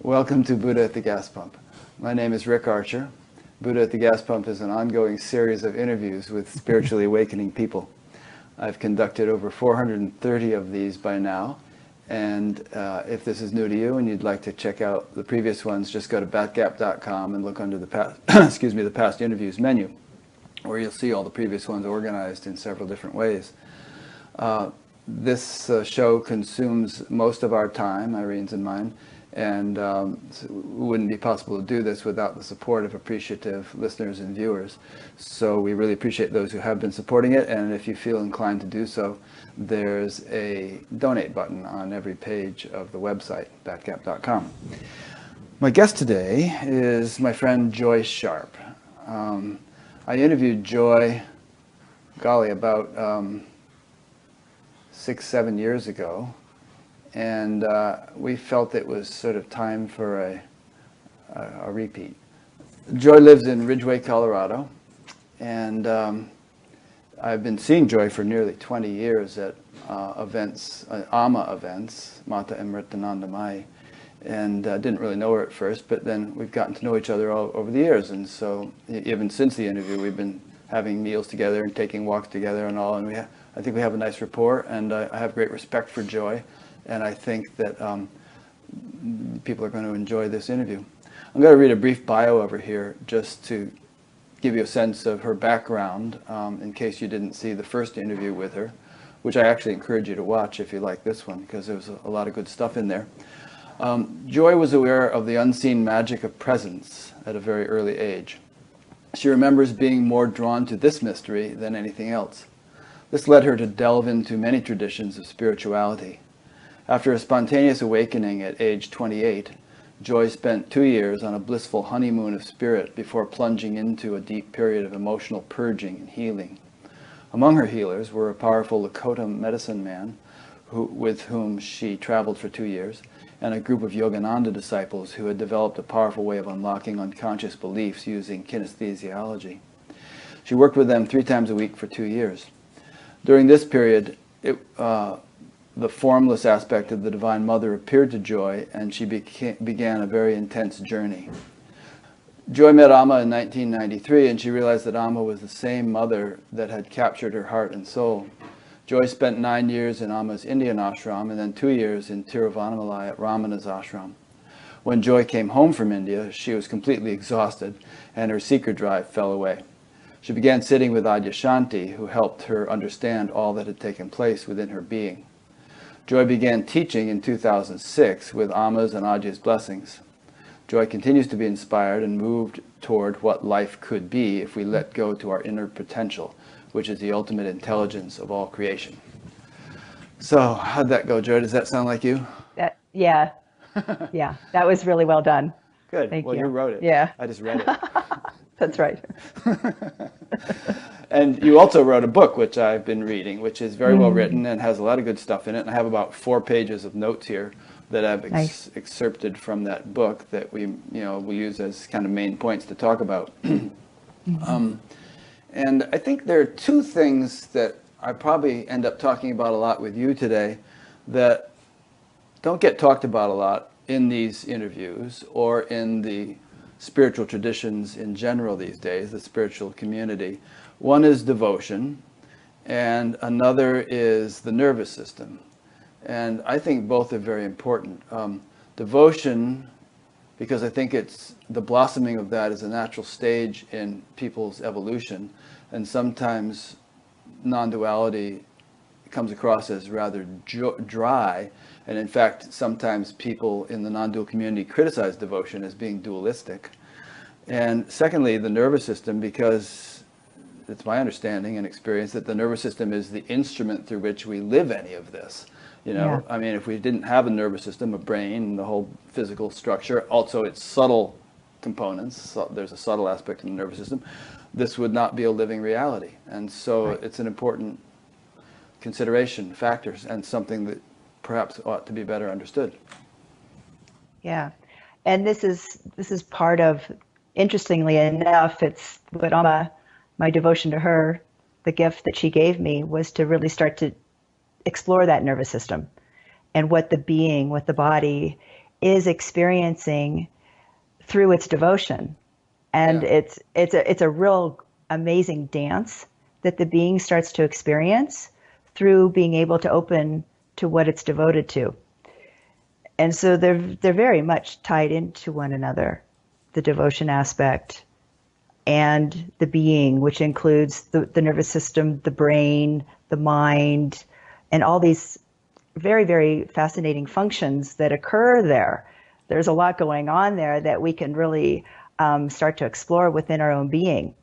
Welcome to Buddha at the Gas Pump. My name is Rick Archer. Buddha at the Gas Pump is an ongoing series of interviews with spiritually awakening people. I've conducted over 430 of these by now, and if this is new to you and you'd like to check out the previous ones, just go to batgap.com and look under the past, the past interviews menu, where you'll see all the previous ones organized in several different ways. This show consumes most of our time, Irene's and mine, and it wouldn't be possible to do this without the support of appreciative listeners and viewers. So we really appreciate those who have been supporting it, and if you feel inclined to do so, there's a donate button on every page of the website, batgap.com. My guest today is my friend Joy Sharp. I interviewed Joy, about 6-7 years ago, and we felt it was sort of time for a repeat. Joy lives in Ridgway, Colorado, and I've been seeing Joy for nearly 20 years at events, AMA events, Mata Amritanandamai, and didn't really know her at first, but then we've gotten to know each other all over the years, and so even since the interview we've been having meals together and taking walks together and all, and I think we have a nice rapport, and I have great respect for Joy, and I think that people are going to enjoy this interview. I'm going to read a brief bio over here just to give you a sense of her background in case you didn't see the first interview with her, which I actually encourage you to watch if you like this one, because there was a lot of good stuff in there. Joy was aware of the unseen magic of presence at a very early age. She remembers being more drawn to this mystery than anything else. This led her to delve into many traditions of spirituality. After a spontaneous awakening at age 28, Joy spent 2 years on a blissful honeymoon of spirit before plunging into a deep period of emotional purging and healing. Among her healers were a powerful Lakota medicine man with whom she traveled for 2 years, and a group of Yogananda disciples who had developed a powerful way of unlocking unconscious beliefs using kinesthesiology. She worked with them 3 times a week for 2 years. During this period, the formless aspect of the Divine Mother appeared to Joy, and she began a very intense journey. Joy met Amma in 1993, and she realized that Amma was the same mother that had captured her heart and soul. Joy spent 9 years in Amma's Indian ashram and then 2 years in Tiruvannamalai at Ramana's ashram. When Joy came home from India, she was completely exhausted, and her seeker drive fell away. She began sitting with Adyashanti, who helped her understand all that had taken place within her being. Joy began teaching in 2006 with Amma's and Adya's blessings. Joy continues to be inspired and moved toward what life could be if we let go to our inner potential, which is the ultimate intelligence of all creation. So, how'd that go, Joy? Does that sound like you? Yeah, that was really well done. Good. Thank Well, you. you wrote it. Yeah. I just read it. That's right. And you also wrote a book, which I've been reading, which is very well written and has a lot of good stuff in it. And I have about 4 pages of notes here that I've excerpted from that book that we use as kind of main points to talk about. And I think there are 2 things that I probably end up talking about a lot with you today that don't get talked about a lot in these interviews or in the spiritual traditions in general these days, the spiritual community. One is devotion, and another is the nervous system. And I think both are very important. Devotion, because I think it's the blossoming of that is a natural stage in people's evolution, and sometimes non-duality comes across as rather dry, and in fact sometimes people in the non-dual community criticize devotion as being dualistic. And secondly, the nervous system, because it's my understanding and experience that the nervous system is the instrument through which we live any of this. I mean, if we didn't have a nervous system, a brain, and the whole physical structure, also its subtle components, so there's a subtle aspect to the nervous system, this would not be a living reality. And so it's an important consideration, factors, and something that perhaps ought to be better understood. Yeah. And this is part of, interestingly enough, it's what Amma, my devotion to her, the gift that she gave me was to really start to explore that nervous system and what the being, what the body is experiencing through its devotion. And Yeah. it's a real amazing dance that the being starts to experience through being able to open to what it's devoted to. And so they're very much tied into one another, the devotion aspect and the being, which includes the nervous system, the brain, the mind, and all these very, very fascinating functions that occur there. There's a lot going on there that we can really start to explore within our own being.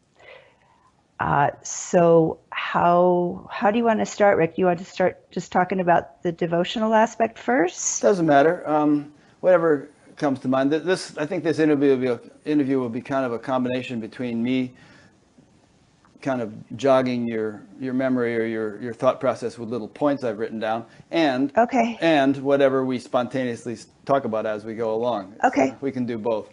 So how do you want to start, Rick? Do you want to start just talking about the devotional aspect first? Doesn't matter. Whatever comes to mind. I think this interview will be kind of a combination between me kind of jogging your memory or your thought process with little points I've written down, and Okay. and whatever we spontaneously talk about as we go along. Okay. So we can do both.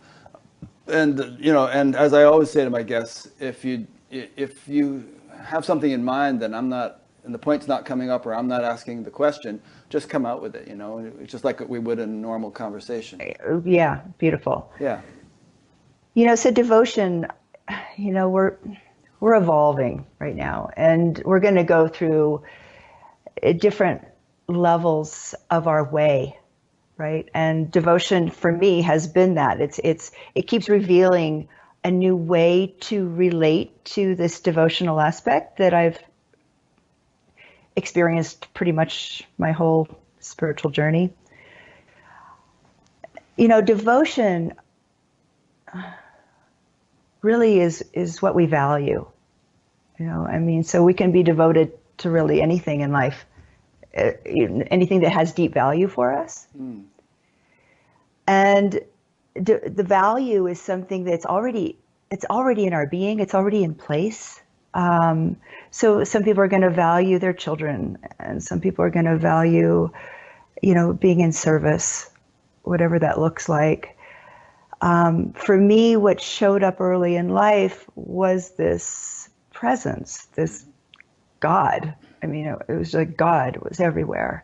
And and as I always say to my guests, if you have something in mind, then I'm not, and the point's not coming up, or I'm not asking the question, just come out with it. It's just like we would in a normal conversation. Yeah, beautiful. Yeah. So devotion, we're evolving right now, and we're going to go through different levels of our way, right? And devotion for me has been that. It keeps revealing a new way to relate to this devotional aspect that I've experienced pretty much my whole spiritual journey. Devotion really is what we value. So we can be devoted to really anything in life, anything that has deep value for us. Mm. And the value is something that's already in our being. It's already in place. So some people are going to value their children, and some people are going to value, being in service, whatever that looks like. For me, what showed up early in life was this presence, this God. It was like God was everywhere.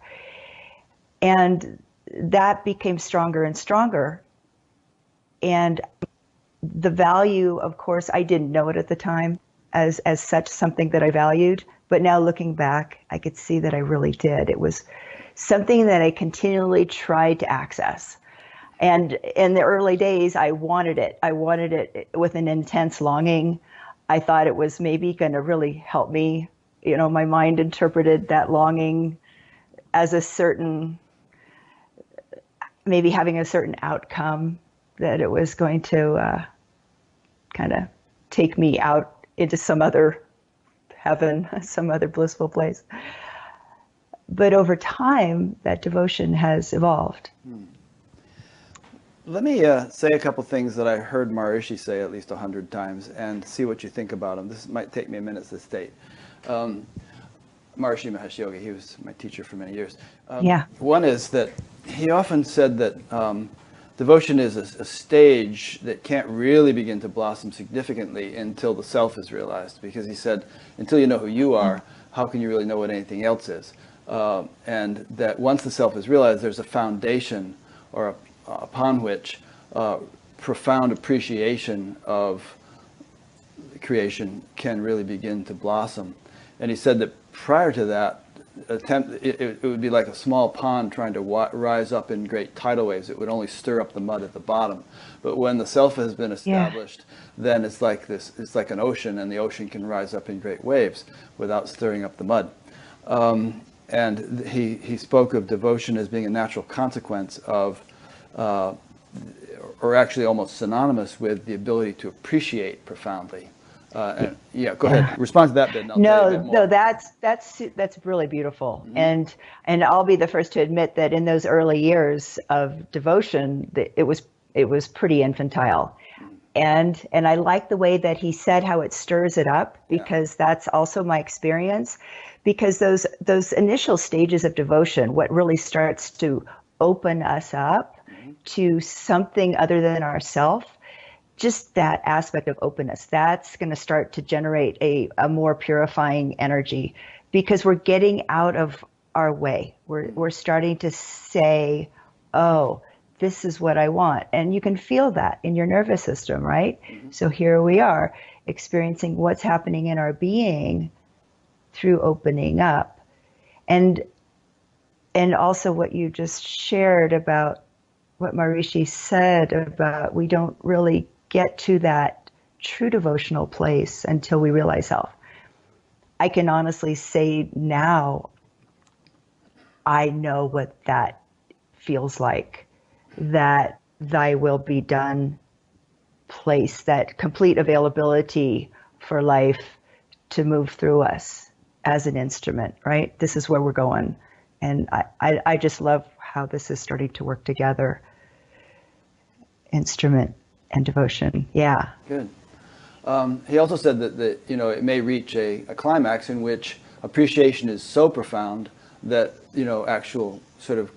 And that became stronger and stronger. And the value, of course, I didn't know it at the time as such something that I valued. But now looking back, I could see that I really did. It was something that I continually tried to access. And in the early days, I wanted it. I wanted it with an intense longing. I thought it was maybe going to really help me. My mind interpreted that longing as maybe having a certain outcome, that it was going to kind of take me out into some other heaven, some other blissful place. But over time, that devotion has evolved. Let me say a couple things that I heard Maharishi say at least 100 times, and see what you think about them. This might take me a minute to state. Maharishi Mahesh Yogi, he was my teacher for many years. Yeah. One is that he often said that devotion is a stage that can't really begin to blossom significantly until the self is realized, because he said, until you know who you are, how can you really know what anything else is? And that once the self is realized, there's a foundation upon which profound appreciation of creation can really begin to blossom. And he said that prior to that, it would be like a small pond trying to rise up in great tidal waves. It would only stir up the mud at the bottom. But when the self has been established, then it's like like an ocean, and the ocean can rise up in great waves without stirring up the mud. And he spoke of devotion as being a natural consequence of or actually almost synonymous with the ability to appreciate profoundly. Go ahead. Respond to that bit. And I'll tell you a bit more. No, that's really beautiful. Mm-hmm. And I'll be the first to admit that in those early years of devotion, it was pretty infantile. And I like the way that he said how it stirs it up, because that's also my experience. Because those initial stages of devotion, what really starts to open us up to something other than ourself, just that aspect of openness, that's going to start to generate a more purifying energy, because we're getting out of our way. We're starting to say, oh, this is what I want. And you can feel that in your nervous system, right? So here we are experiencing what's happening in our being through opening up. And also what you just shared about what Maharishi said about we don't really get to that true devotional place until we realize self. I can honestly say now, I know what that feels like, that thy will be done place, that complete availability for life to move through us as an instrument, right? This is where we're going. And I just love how this is starting to work together. Instrument and devotion. Yeah. Good. He also said that it may reach a climax in which appreciation is so profound that actual sort of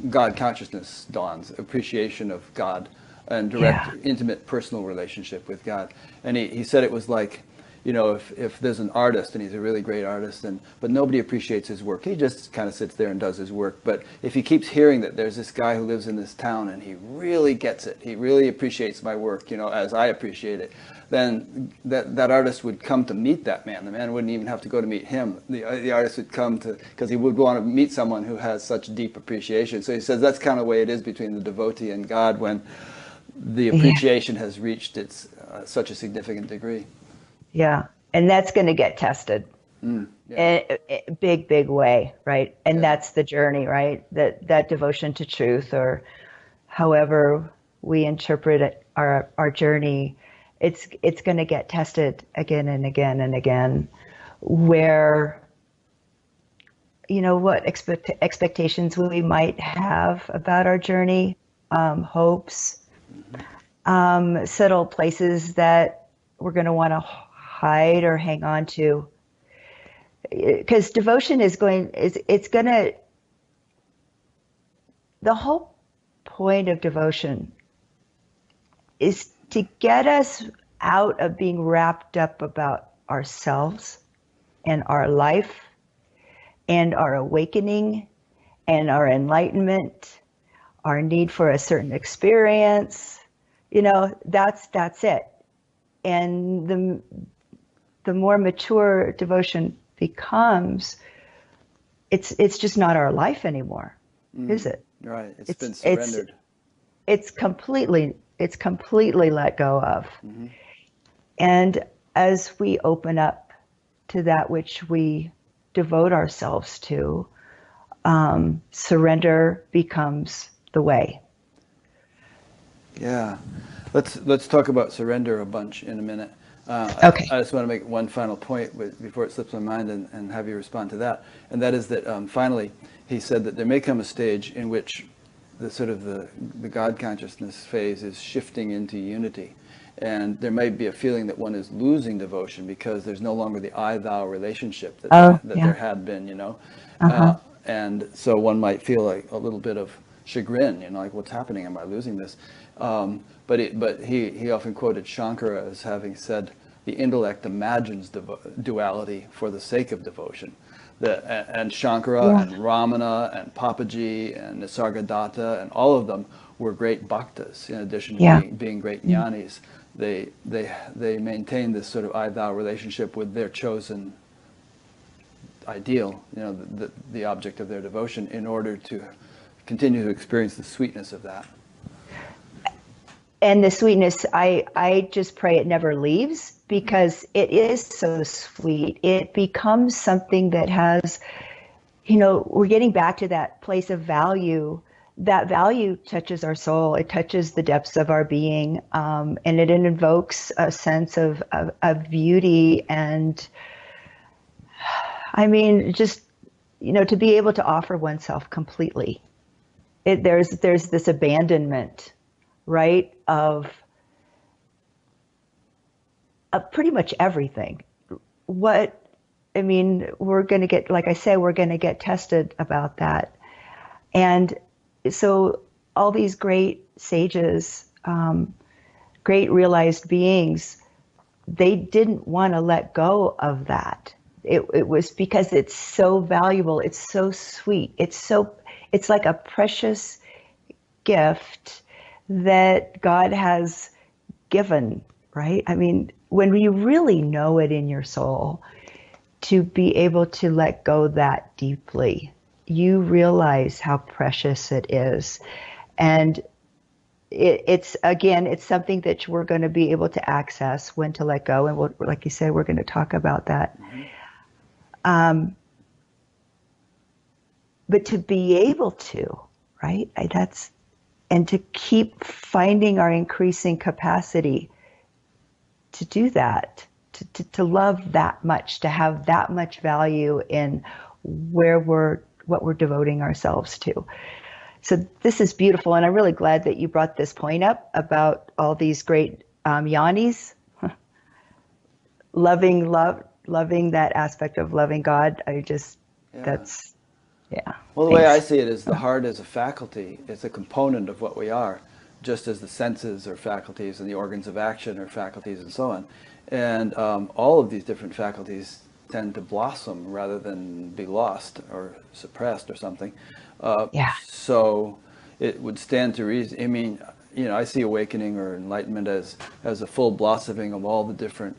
God consciousness dawns, appreciation of God and direct, intimate, personal relationship with God. And he said it was like, if there's an artist and he's a really great artist, but nobody appreciates his work, he just kind of sits there and does his work. But if he keeps hearing that there's this guy who lives in this town and he really gets it, he really appreciates my work, as I appreciate it, then that artist would come to meet that man. The man wouldn't even have to go to meet him. The artist would come because he would want to meet someone who has such deep appreciation. So he says that's kind of the way it is between the devotee and God when the appreciation has reached its such a significant degree. Yeah, and that's going to get tested in a big way, right? And that's the journey, right? That devotion to truth, or however we interpret our journey, it's going to get tested again and again and again. Where what expectations we might have about our journey, hopes, subtle places that we're going to want to hide or hang on to, because devotion the whole point of devotion is to get us out of being wrapped up about ourselves and our life and our awakening and our enlightenment, our need for a certain experience. That's it. And the more mature devotion becomes, it's just not our life anymore, is it? Right. It's been surrendered. It's completely let go of. Mm-hmm. And as we open up to that which we devote ourselves to, surrender becomes the way. Yeah. Let's talk about surrender a bunch in a minute. Okay. I just want to make one final point before it slips my mind and have you respond to that. And that is that finally, he said that there may come a stage in which the God consciousness phase is shifting into unity. And there may be a feeling that one is losing devotion because there's no longer the I-thou relationship that there had been, Uh-huh. And so one might feel like a little bit of chagrin, like what's happening? Am I losing this? But he often quoted Shankara as having said, the intellect imagines duality for the sake of devotion. And Shankara and Ramana and Papaji and Nisargadatta and all of them were great bhaktas, in addition to being great jnanis. They maintained this sort of I-thou relationship with their chosen ideal, the object of their devotion, in order to continue to experience the sweetness of that. And the sweetness, I just pray it never leaves, because it is so sweet. It becomes something that has, we're getting back to that place of value. That value touches our soul. It touches the depths of our being, and it invokes a sense of beauty. And I mean, just, to be able to offer oneself completely. There's this abandonment, right, of pretty much everything. We're going to get, like I say, we're going to get tested about that. And so all these great sages, great realized beings, they didn't want to let go of that. It was because it's so valuable. It's so sweet. It's like a precious gift that God has given, right? I mean, when you really know it in your soul, to be able to let go that deeply, you realize how precious it is. And it's again, it's something that we're going to be able to access when to let go. And we'll, like you said, we're going to talk about that. But to be able to, right? And to keep finding our increasing capacity to do that, to love that much, to have that much value in what we're devoting ourselves to. So this is beautiful, and I'm really glad that you brought this point up about all these great Yanis, loving that aspect of loving God. That's, yeah. Well, the way I see it is the heart is a faculty. It's a component of what we are, just as the senses are faculties and the organs of action are faculties and so on. And all of these different faculties tend to blossom rather than be lost or suppressed or something. So it would stand to reason. I mean, I see awakening or enlightenment as a full blossoming of all the different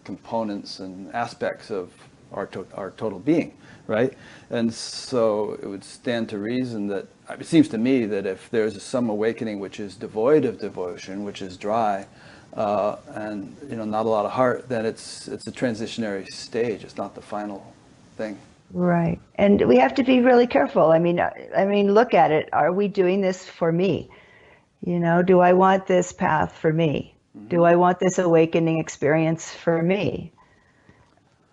components and aspects of our total being, right? And so it would stand to reason that, it seems to me that if there's some awakening which is devoid of devotion, which is dry, and not a lot of heart, then it's a transitionary stage. It's not the final thing. Right. And we have to be really careful. I mean, look at it. Are we doing this for me? Do I want this path for me? Mm-hmm. Do I want this awakening experience for me?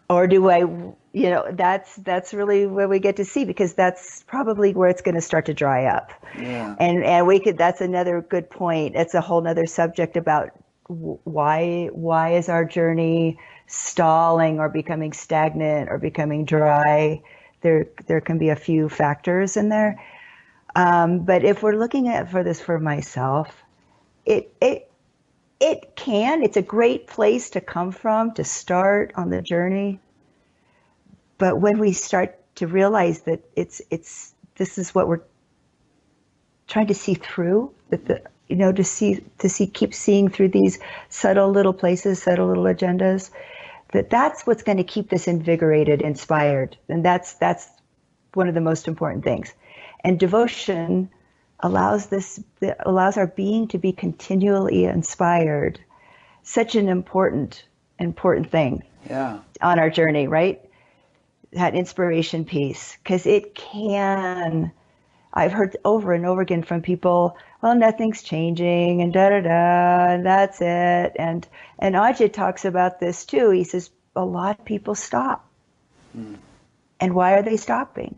Or do I, that's really where we get to see, because that's probably where it's going to start to dry up. Yeah. And that's another good point. It's a whole nother subject about why is our journey stalling or becoming stagnant or becoming dry. There can be a few factors in there. But if we're looking at for myself, it's a great place to come from, to start on the journey. But when we start to realize that this is what we're trying to see through, that keep seeing through these subtle little places, subtle little agendas, that's what's going to keep this invigorated, inspired. And that's one of the most important things. And devotion allows our being to be continually inspired. Such an important thing on our journey, right? That inspiration piece, because I've heard over and over again from people, well, nothing's changing and and that's it. And Ajit talks about this too. He says a lot of people stop. And why are they stopping?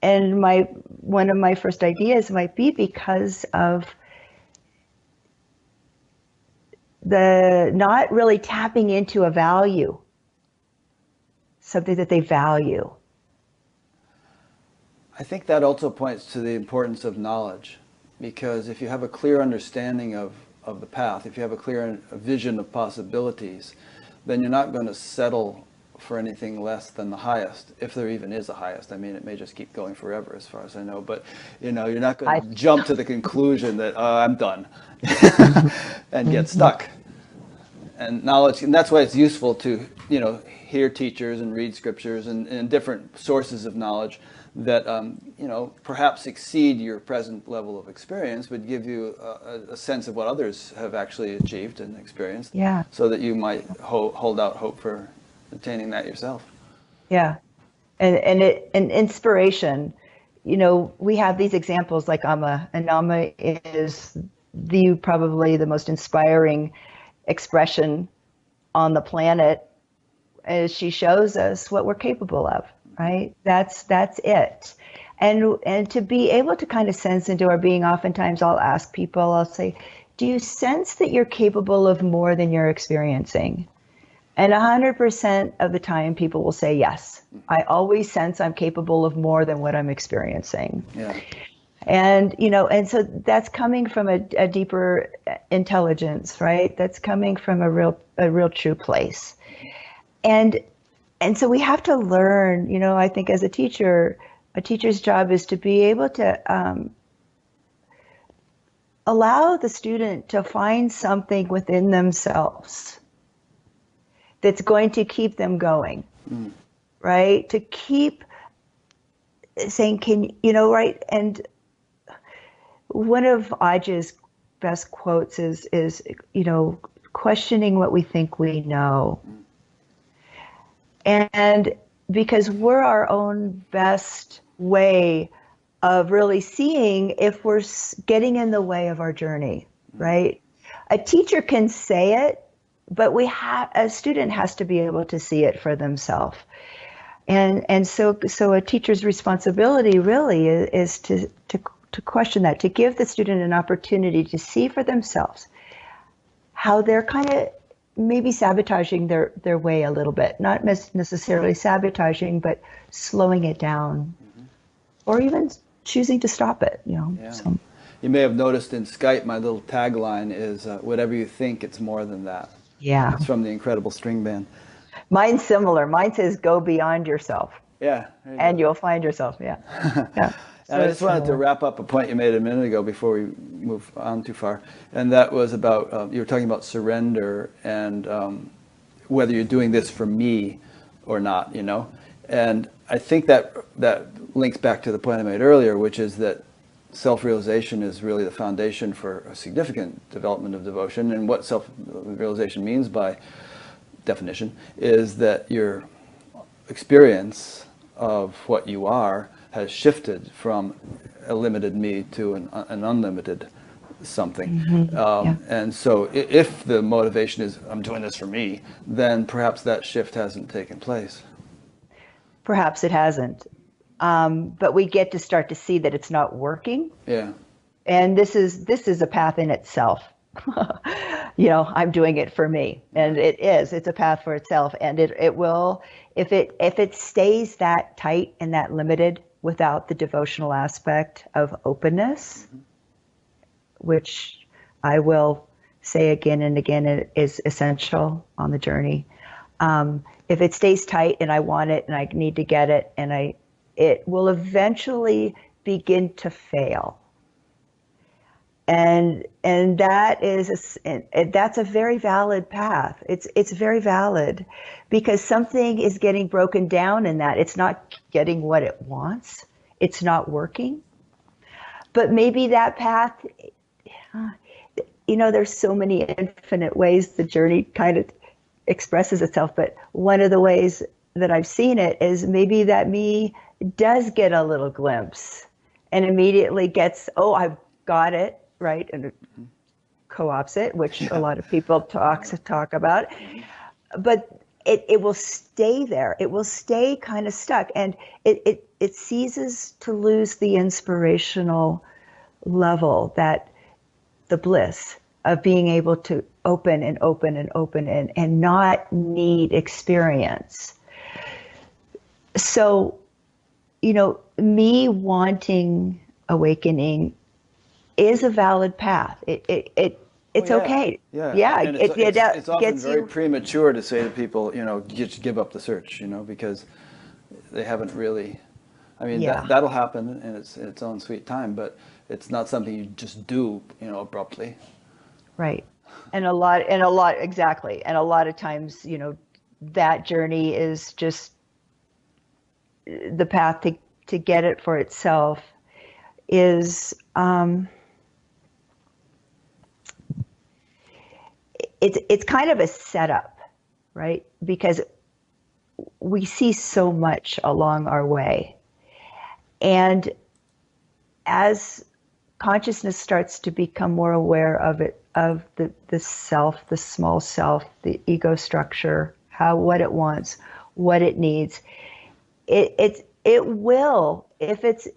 And one of my first ideas might be because of the not really tapping into a value, something that they value. I think that also points to the importance of knowledge, because if you have a clear understanding of the path, if you have a clear vision of possibilities, then you're not going to settle for anything less than the highest, if there even is a highest. I mean, it may just keep going forever as far as I know, but you're not going to jump to the conclusion that I'm done and get stuck. And knowledge, and that's why it's useful to hear teachers and read scriptures and different sources of knowledge that perhaps exceed your present level of experience, but give you a sense of what others have actually achieved and experienced, so that you might hold out hope for attaining that yourself. Yeah. And inspiration, we have these examples like Amma, and Amma is probably the most inspiring expression on the planet, as she shows us what we're capable of, right? That's it. And to be able to kind of sense into our being, oftentimes I'll ask people, I'll say, do you sense that you're capable of more than you're experiencing? And 100% of the time people will say yes. I always sense I'm capable of more than what I'm experiencing. Yeah. And, and so that's coming from a deeper intelligence, right? That's coming from a real true place. And so we have to learn, I think as a teacher, A teacher's job is to be able to allow the student to find something within themselves that's going to keep them going, right? To keep saying, right? And one of Aj's best quotes is questioning what we think we know. And because we're our own best way of really seeing if we're getting in the way of our journey, right? A teacher can say it, but a student has to be able to see it for themselves. And so a teacher's responsibility really is to question that, to give the student an opportunity to see for themselves how they're kind of maybe sabotaging their way a little bit, not necessarily sabotaging, but slowing it down, or even choosing to stop it. Yeah. So. You may have noticed in Skype, my little tagline is, whatever you think, it's more than that. Yeah. It's from the Incredible String Band. Mine's similar. Mine says, go beyond yourself. Yeah. And you'll find yourself. Yeah. Yeah. And I just wanted to wrap up a point you made a minute ago before we move on too far. And that was about, you were talking about surrender and whether you're doing this for me or not, And I think that links back to the point I made earlier, which is that self-realization is really the foundation for a significant development of devotion. And what self-realization means by definition is that your experience of what you are has shifted from a limited me to an unlimited something. And so if the motivation is, I'm doing this for me, then perhaps that shift hasn't taken place. Perhaps it hasn't. But we get to start to see that it's not working. Yeah. And this is a path in itself. I'm doing it for me. And it's a path for itself. And it will, if it stays that tight and that limited without the devotional aspect of openness, which I will say again and again is essential on the journey. If it stays tight and I want it and I need to get it, and it will eventually begin to fail. And that's a very valid path. It's very valid because something is getting broken down in that. It's not getting what it wants. It's not working. But maybe that path, there's so many infinite ways the journey kind of expresses itself. But one of the ways that I've seen it is maybe that me does get a little glimpse and immediately gets, oh, I've got it. Right, and it co-ops it, which a lot of people talk about, but it will stay there. It will stay kind of stuck, and it ceases to lose the inspirational level, that the bliss of being able to open and open and open and not need experience. So, me wanting awakening is a valid path. It's okay. Yeah. And it's often very premature to say to people, just give up the search, because they haven't really. I mean, that'll happen in its own sweet time, but it's not something you just do, abruptly. Right. And a lot exactly. And a lot of times, that journey is just the path to get it for itself is. It's kind of a setup, right? Because we see so much along our way. And as consciousness starts to become more aware of it, of the self, the small self, the ego structure, what it wants, what it needs, it will, if it's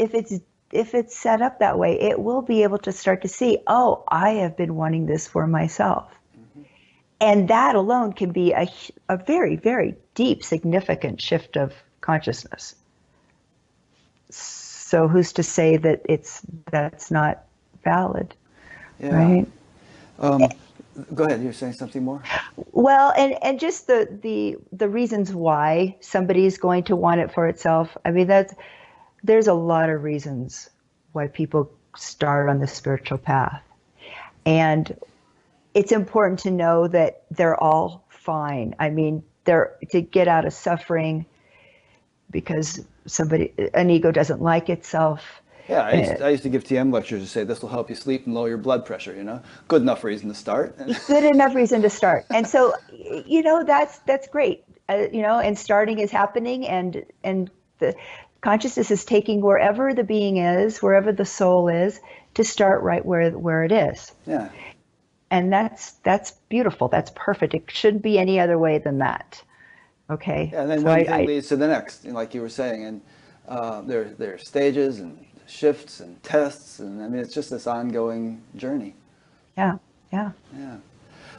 set up that way, it will be able to start to see, oh, I have been wanting this for myself. And that alone can be a very, very deep, significant shift of consciousness. So who's to say that that's not valid, right? Go ahead. You're saying something more? Well, and just the reasons why somebody's going to want it for itself. I mean, there's a lot of reasons why people start on the spiritual path. And it's important to know that they're all fine. I mean, they're to get out of suffering because an ego doesn't like itself. Yeah, I used to give TM lectures to say this will help you sleep and lower your blood pressure, you know. Good enough reason to start. Good enough reason to start. And so, that's great. And starting is happening, and the consciousness is taking wherever the being is, wherever the soul is, to start right where it is. Yeah. And that's beautiful. That's perfect. It shouldn't be any other way than that. Okay. Yeah, and then So one thing leads to the next, like you were saying, and there are stages and shifts and tests, and I mean it's just this ongoing journey. Yeah. Yeah. Yeah.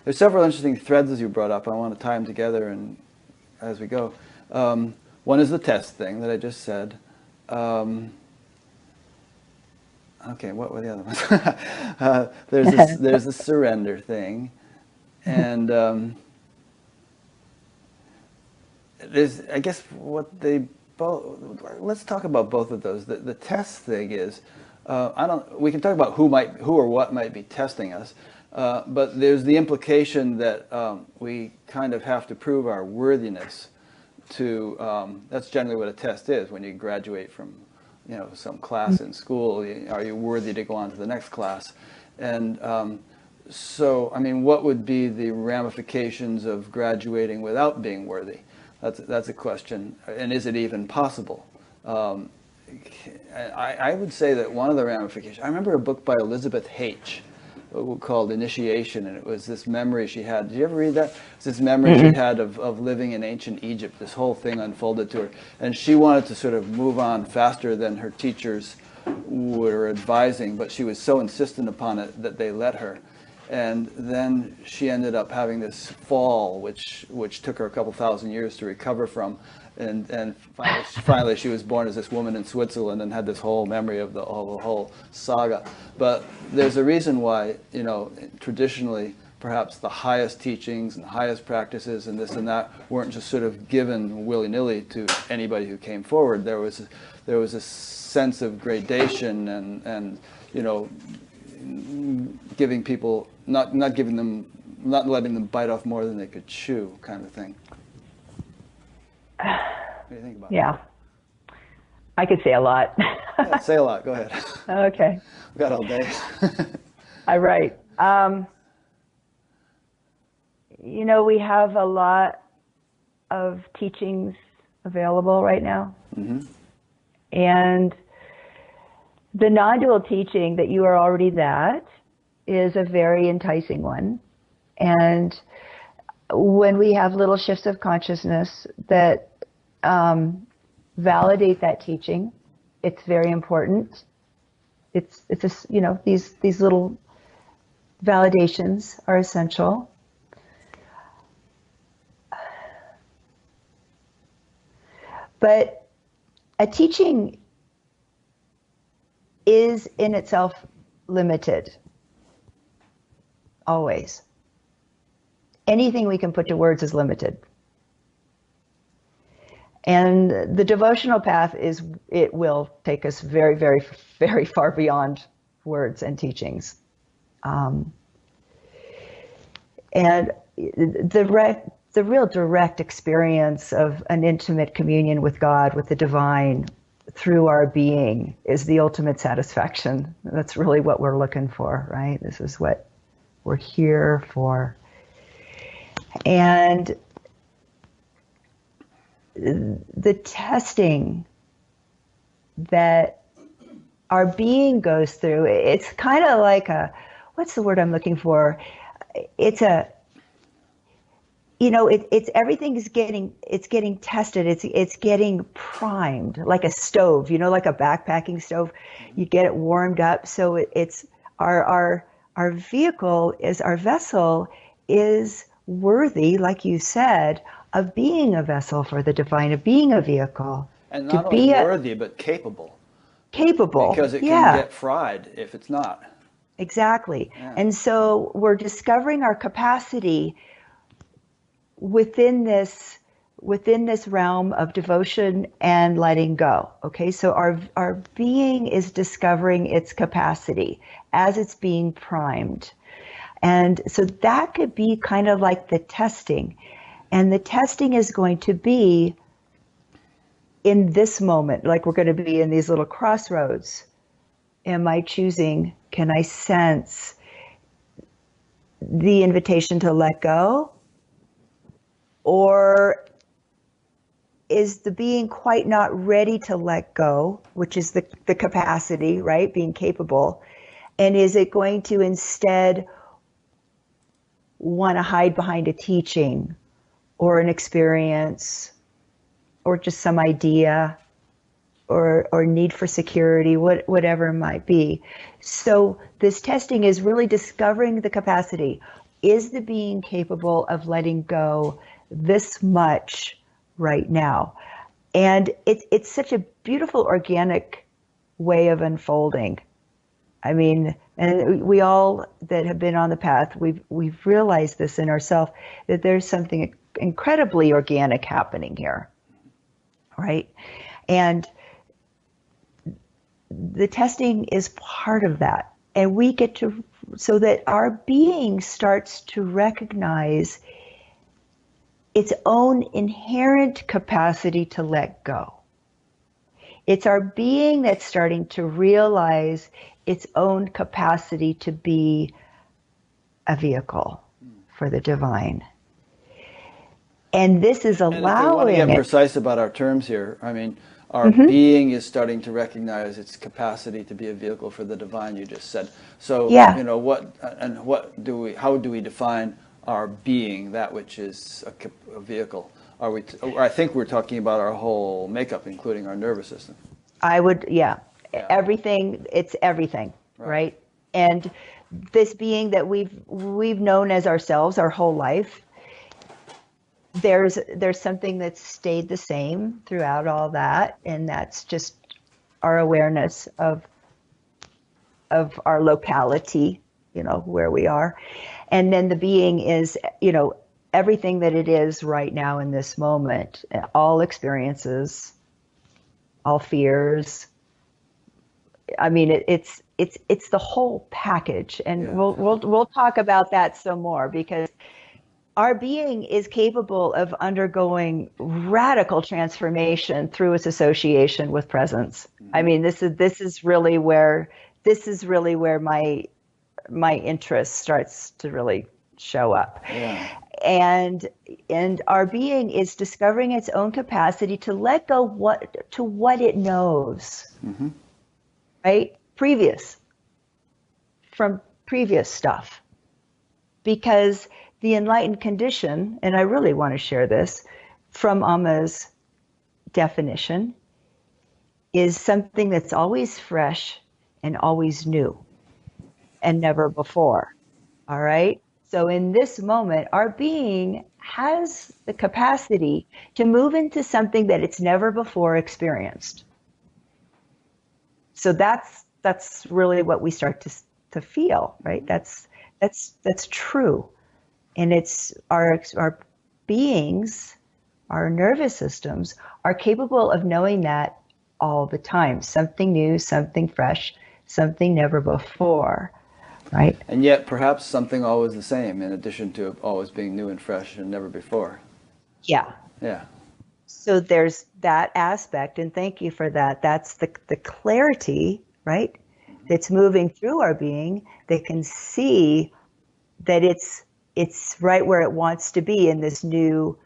There's several interesting threads as you brought up. I want to tie them together and as we go. One is the test thing that I just said. Okay, what were the other ones? There's the surrender thing, and there's, I guess, what they both. Let's talk about both of those. The test thing is, we can talk about who or what might be testing us, but there's the implication that we kind of have to prove our worthiness to. That's generally what a test is when you graduate from, some class in school. Are you worthy to go on to the next class? And so, I mean, what would be the ramifications of graduating without being worthy? That's a question. And is it even possible? I would say that one of the ramifications, I remember a book by Elizabeth H. called Initiation, and it was this memory she had. Did you ever read that? It's this memory she had of living in ancient Egypt. This whole thing unfolded to her. And she wanted to sort of move on faster than her teachers were advising, but she was so insistent upon it that they let her. And then she ended up having this fall, which took her a couple thousand years to recover from. And finally she was born as this woman in Switzerland and had this whole memory of the whole saga. But there's a reason why, traditionally, perhaps the highest teachings and the highest practices and this and that weren't just sort of given willy-nilly to anybody who came forward. There was a sense of gradation and giving people, not letting them bite off more than they could chew, kind of thing. What do you think about that? Yeah. I could say a lot. Yeah, say a lot. Go ahead. Okay. We've got all day. All right. We have a lot of teachings available right now. Mm-hmm. And the non-dual teaching that you are already that is a very enticing one. And when we have little shifts of consciousness that validate that teaching, it's very important. It's just, these little validations are essential. But a teaching is in itself limited, always. Anything we can put to words is limited. And the devotional path it will take us very, very, very far beyond words and teachings. And the real direct experience of an intimate communion with God, with the divine, through our being is the ultimate satisfaction. That's really what we're looking for, right? This is what we're here for. And the testing that our being goes through, it's kind of like what's the word I'm looking for? It's everything is getting tested. It's getting primed like a stove, like a backpacking stove. You get it warmed up. So it's our vehicle our vessel is worthy, like you said, of being a vessel for the divine, of being a vehicle. And not only worthy, but capable. Capable. Because it can get fried if it's not. Exactly. Yeah. And so we're discovering our capacity within this within this realm of devotion and letting go. Okay, so our being is discovering its capacity as it's being primed. And so that could be kind of like the testing. And the testing is going to be in this moment, like we're going to be in these little crossroads. Am I choosing? Can I sense the invitation to let go? Or is the being quite not ready to let go, which is the capacity, right? Being capable. And is it going to instead want to hide behind a teaching or an experience or just some idea or need for security, whatever it might be. So this testing is really discovering the capacity. Is the being capable of letting go this much right now? And it's such a beautiful organic way of unfolding. I mean, and we all that have been on the path, we've realized this in ourselves, that there's something incredibly organic happening here, right? And the testing is part of that. And we get to, so that our being starts to recognize its own inherent capacity to let go. It's our being that's starting to realize its own capacity to be a vehicle for the divine. And this is allowing and if we want to get it. precise about our terms here, I mean, our being is starting to recognize its capacity to be a vehicle for the divine, you just said. So, Yeah. you know, how do we define our being, that which is a vehicle? I think we're talking about our whole makeup, including our nervous system. I would, yeah. Yeah. Everything, it's everything, Right. right? And this being that we've known as ourselves our whole life, there's something that's stayed the same throughout all that, and that's just our awareness of our locality, you know, where we are. And then the being is, you know, everything that it is right now in this moment, all experiences, all fears. I mean, it's the whole package, and Yeah. we'll talk about that some more, because our being is capable of undergoing radical transformation through its association with presence. I mean, this is really where my interest starts to really show up. Yeah. And our being is discovering its own capacity to let go what it knows. Right? From previous stuff. Because the enlightened condition, and I really want to share this from Amma's definition, is something that's always fresh and always new and never before. All right? So in this moment, our being has the capacity to move into something that it's never before experienced. So that's really what we start to feel, right? That's true. And it's our beings, our nervous systems are capable of knowing that all the time. Something new, something fresh, something never before, right? And yet perhaps something always the same, in addition to always being new and fresh and never before. Yeah. Yeah. So there's that aspect, and thank you for that. That's the clarity, right? That's moving through our being that can see that it's right where it wants to be in this new,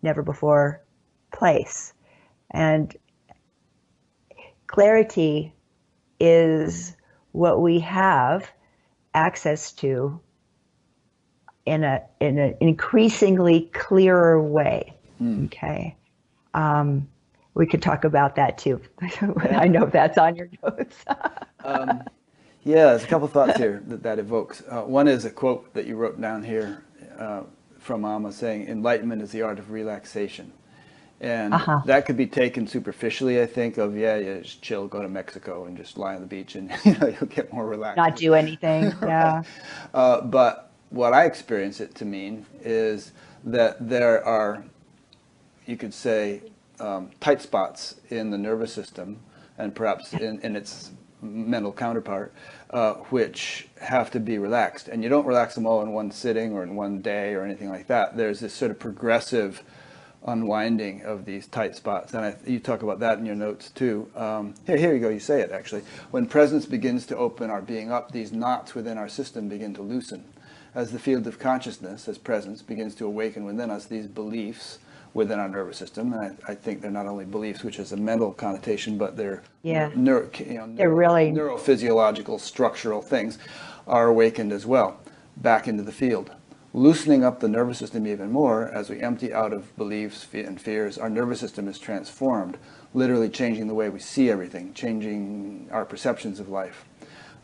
never before place. And clarity is what we have access to in an increasingly clearer way. Okay. We could talk about that too. I know that's on your notes. Yeah, there's a couple thoughts here that evokes. One is a quote that you wrote down here from Amma saying, "Enlightenment is the art of relaxation." And that could be taken superficially, I think, of, just chill, go to Mexico and just lie on the beach and you'll get more relaxed. Not do anything, yeah. But what I experience it to mean is that there are you could say, tight spots in the nervous system, and perhaps in its mental counterpart, which have to be relaxed. And you don't relax them all in one sitting or in one day or anything like that. There's this sort of progressive unwinding of these tight spots. And you talk about that in your notes too. Here you go, you say it actually. When presence begins to open our being up, these knots within our system begin to loosen. As the field of consciousness, as presence, begins to awaken within us, these beliefs within our nervous system, and I think they're not only beliefs, which is a mental connotation, but they're they're really neurophysiological, structural things, are awakened as well, back into the field. Loosening up the nervous system even more, as we empty out of beliefs and fears, our nervous system is transformed, literally changing the way we see everything, changing our perceptions of life.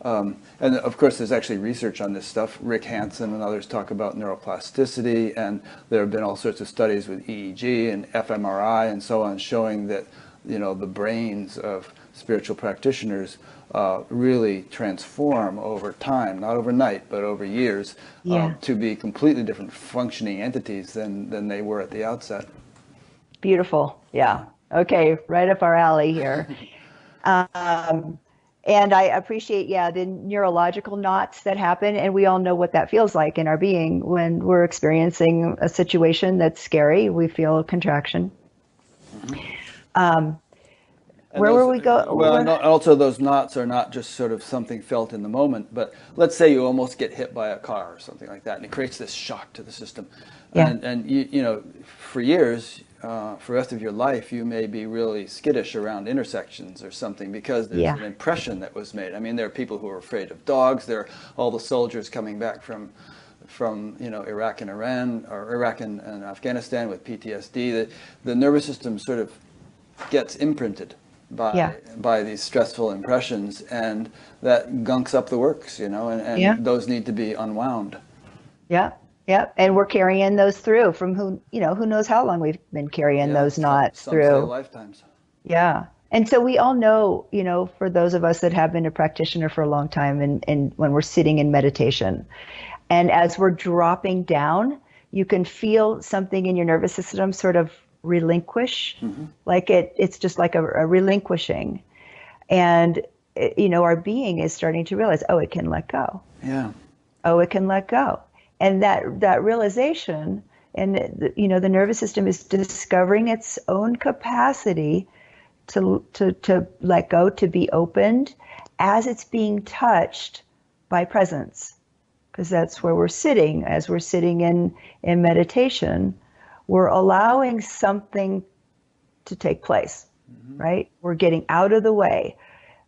And of course, there's actually research on this stuff. Rick Hansen and others talk about neuroplasticity, and there have been all sorts of studies with EEG and fMRI and so on, showing that, you know, the brains of spiritual practitioners really transform over time, not overnight, but over years, to be completely different functioning entities than they were at the outset. Beautiful. Yeah. Okay. Right up our alley here. And I appreciate, the neurological knots that happen, and we all know what that feels like in our being when we're experiencing a situation that's scary. We feel a contraction. Where will we go? Well, and also those knots are not just sort of something felt in the moment, but let's say you almost get hit by a car or something like that, and it creates this shock to the system. Yeah. And you know, for years, for the rest of your life, you may be really skittish around intersections or something because there's an impression that was made. I mean, there are people who are afraid of dogs. There are all the soldiers coming back from you know, Iraq and Iran, or Iraq and Afghanistan with PTSD. The nervous system sort of gets imprinted by these stressful impressions, and that gunks up the works, you know, and those need to be unwound. Yeah. Yeah, and we're carrying those through from who knows how long we've been carrying those knots some through. say lifetimes. Yeah. And so we all know, you know, for those of us that have been a practitioner for a long time, and when we're sitting in meditation, and as we're dropping down, you can feel something in your nervous system sort of relinquish, like it's just like a relinquishing. And, you know, our being is starting to realize, oh, it can let go. Yeah. Oh, it can let go. And that realization, and you know, the nervous system is discovering its own capacity to let go, to be opened as it's being touched by presence, because that's where we're sitting. As we're sitting in meditation, we're allowing something to take place, right? We're getting out of the way.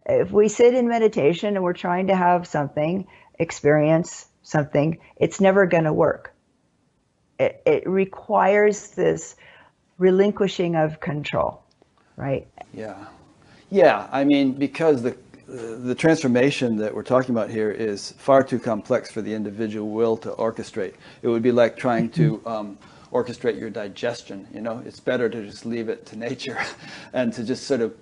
If we sit in meditation and we're trying to have something experience something, it's never going to work. It requires this relinquishing of control, right? Yeah. I mean, because the transformation that we're talking about here is far too complex for the individual will to orchestrate. It would be like trying to orchestrate your digestion. You know, it's better to just leave it to nature and to just sort of,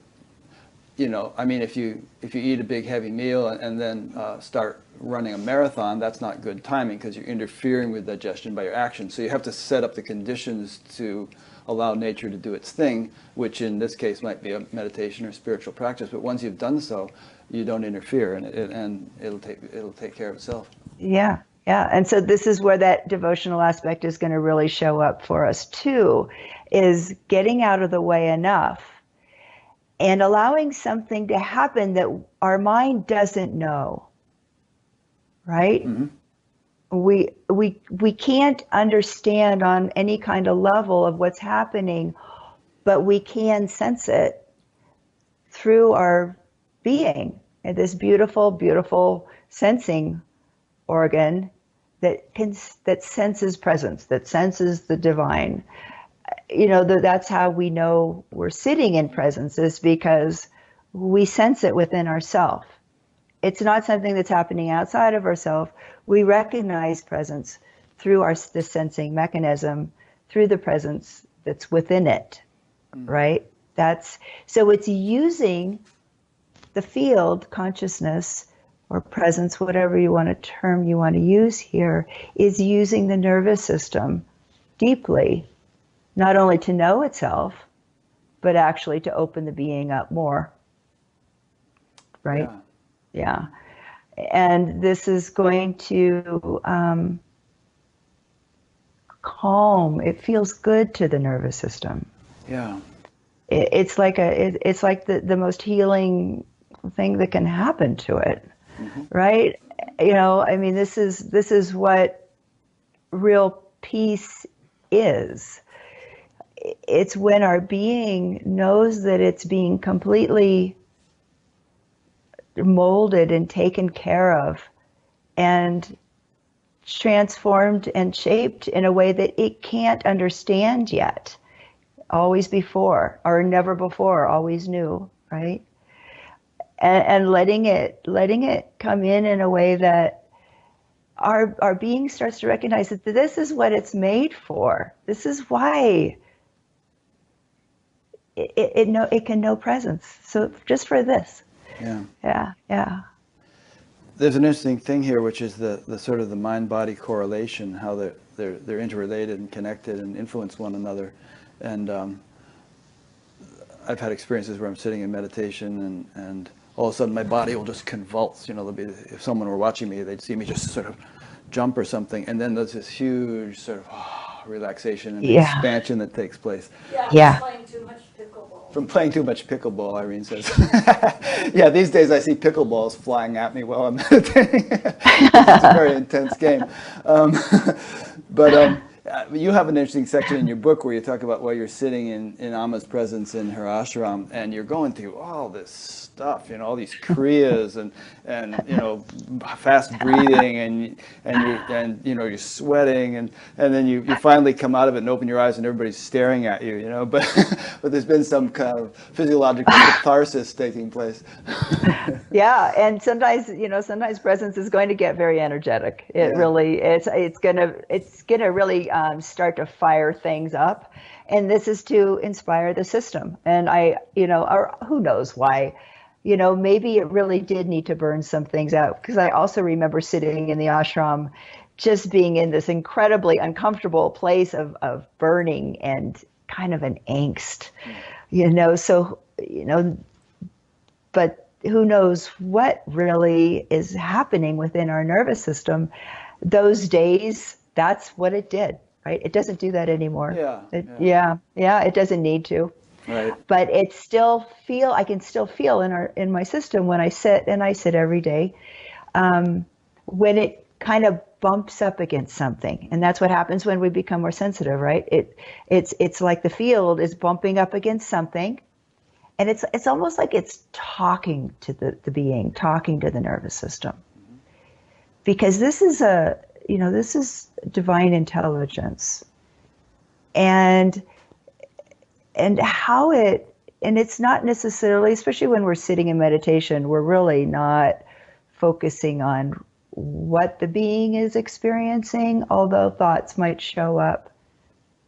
you know, I mean, if you eat a big heavy meal and then start running a marathon, that's not good timing because you're interfering with digestion by your actions. So you have to set up the conditions to allow nature to do its thing, which in this case might be a meditation or spiritual practice. But once you've done so, you don't interfere, and it'll take care of itself. Yeah. And so this is where that devotional aspect is going to really show up for us too, is getting out of the way enough and allowing something to happen that our mind doesn't know, right? We can't understand on any kind of level of what's happening, but we can sense it through our being, and this beautiful, beautiful sensing organ that senses presence, that senses the divine. You know, that's how we know we're sitting in presence, is because we sense it within ourselves. It's not something that's happening outside of ourselves. We recognize presence through the sensing mechanism, through the presence that's within it, right? So it's using the field, consciousness or presence, whatever term you want to use here, is using the nervous system deeply, not only to know itself, but actually to open the being up more. Right? Yeah. Yeah. And this is going to calm. It feels good to the nervous system. Yeah. It's like it's like the most healing thing that can happen to it. Mm-hmm. Right? You know, I mean, this is what real peace is. It's when our being knows that it's being completely molded and taken care of and transformed and shaped in a way that it can't understand yet, always before, or never before, always knew, right? And letting it come in a way that our being starts to recognize that this is what it's made for. This is why it can know presence. So just for this. Yeah. Yeah. Yeah. There's an interesting thing here, which is the sort of the mind-body correlation, how they're interrelated and connected and influence one another. And I've had experiences where I'm sitting in meditation and all of a sudden my body will just convulse. You know, if someone were watching me, they'd see me just sort of jump or something, and then there's this huge sort of relaxation and expansion that takes place. Yeah. Playing too much pickleball. From playing too much pickleball, Irene says. Yeah, these days I see pickleballs flying at me while I'm meditating. It's a very intense game. But you have an interesting section in your book where you talk about while you're sitting in Amma's presence in her ashram, and you're going through all this stuff, you know, all these kriyas and you know, fast breathing and you know, you're sweating and then you finally come out of it and open your eyes and everybody's staring at you, you know, but there's been some kind of physiological catharsis taking place. Yeah, and sometimes presence is going to get very energetic. It's gonna really start to fire things up, and this is to inspire the system. And or who knows why, maybe it really did need to burn some things out, because I also remember sitting in the ashram, just being in this incredibly uncomfortable place of burning and kind of an angst, but who knows what really is happening within our nervous system. Those days, that's what it did, right? It doesn't do that anymore. It doesn't need to. Right. But I can still feel in my system when I sit, and I sit every day, when it kind of bumps up against something. And that's what happens when we become more sensitive, right? It's like the field is bumping up against something. And it's almost like it's talking to the being, talking to the nervous system. Because this is this is divine intelligence. And it's not necessarily, especially when we're sitting in meditation, we're really not focusing on what the being is experiencing, although thoughts might show up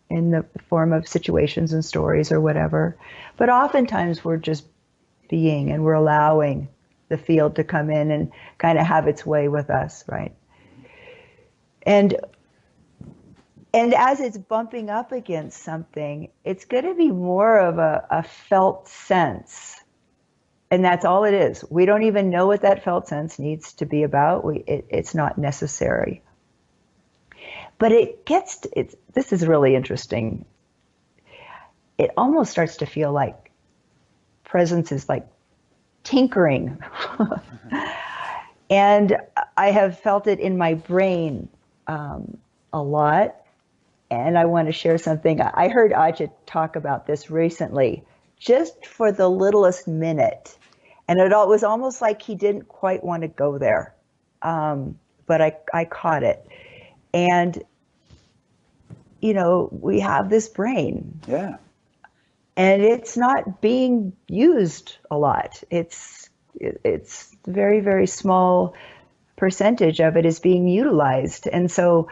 in the form of situations and stories or whatever. But oftentimes we're just being, and we're allowing the field to come in and kind of have its way with us, right? And as it's bumping up against something, it's going to be more of a felt sense. And that's all it is. We don't even know what that felt sense needs to be about. It's not necessary. But this is really interesting. It almost starts to feel like presence is like tinkering. And I have felt it in my brain a lot. And I want to share something. I heard Ajit talk about this recently, just for the littlest minute. And it was almost like he didn't quite want to go there. But I caught it. And, we have this brain. Yeah. And it's not being used a lot. It's very, very small percentage of it is being utilized. And so